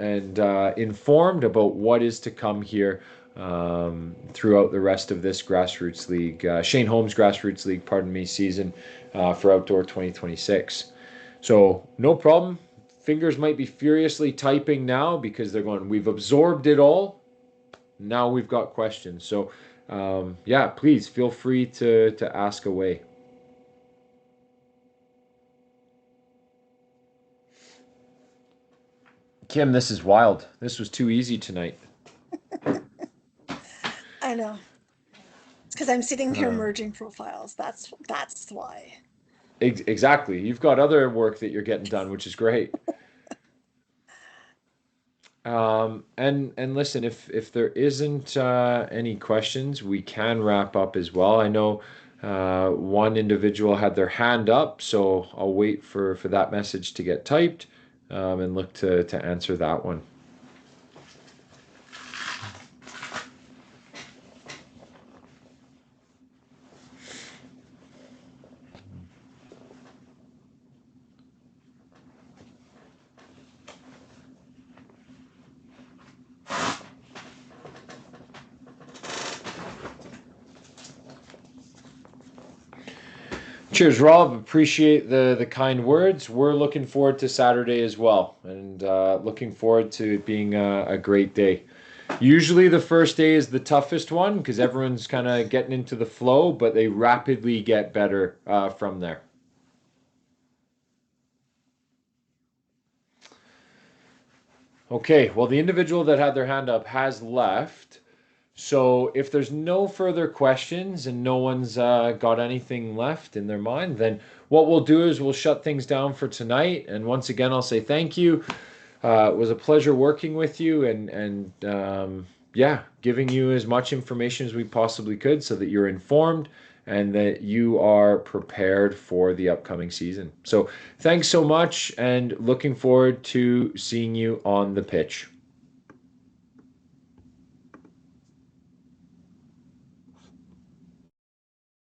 Speaker 1: informed about what is to come here throughout the rest of this Grassroots League, Shane Holmes Grassroots League, season for Outdoor 2026. So no problem. Fingers might be furiously typing now because they're going, we've absorbed it all. Now we've got questions. So yeah, please feel free to ask away. Kim, this is wild. This was too easy tonight.
Speaker 3: I know. It's because I'm sitting here
Speaker 1: Uh,
Speaker 3: merging profiles. That's why.
Speaker 1: exactly. You've got other work that you're getting done, which is great. And listen, if there isn't any questions, we can wrap up as well. I know one individual had their hand up, so I'll wait for that message to get typed and look to answer that one. Cheers, Rob. Appreciate the kind words. We're looking forward to Saturday as well, and looking forward to it being a great day. Usually, the first day is the toughest one because everyone's kind of getting into the flow, but they rapidly get better from there. Okay, well, the individual that had their hand up has left. So if there's no further questions and no one's got anything left in their mind, then what we'll do is we'll shut things down for tonight. And once again, I'll say thank you. It was a pleasure working with you and yeah, giving you as much information as we possibly could so that you're informed and that you are prepared for the upcoming season. So thanks so much and looking forward to seeing you on the pitch.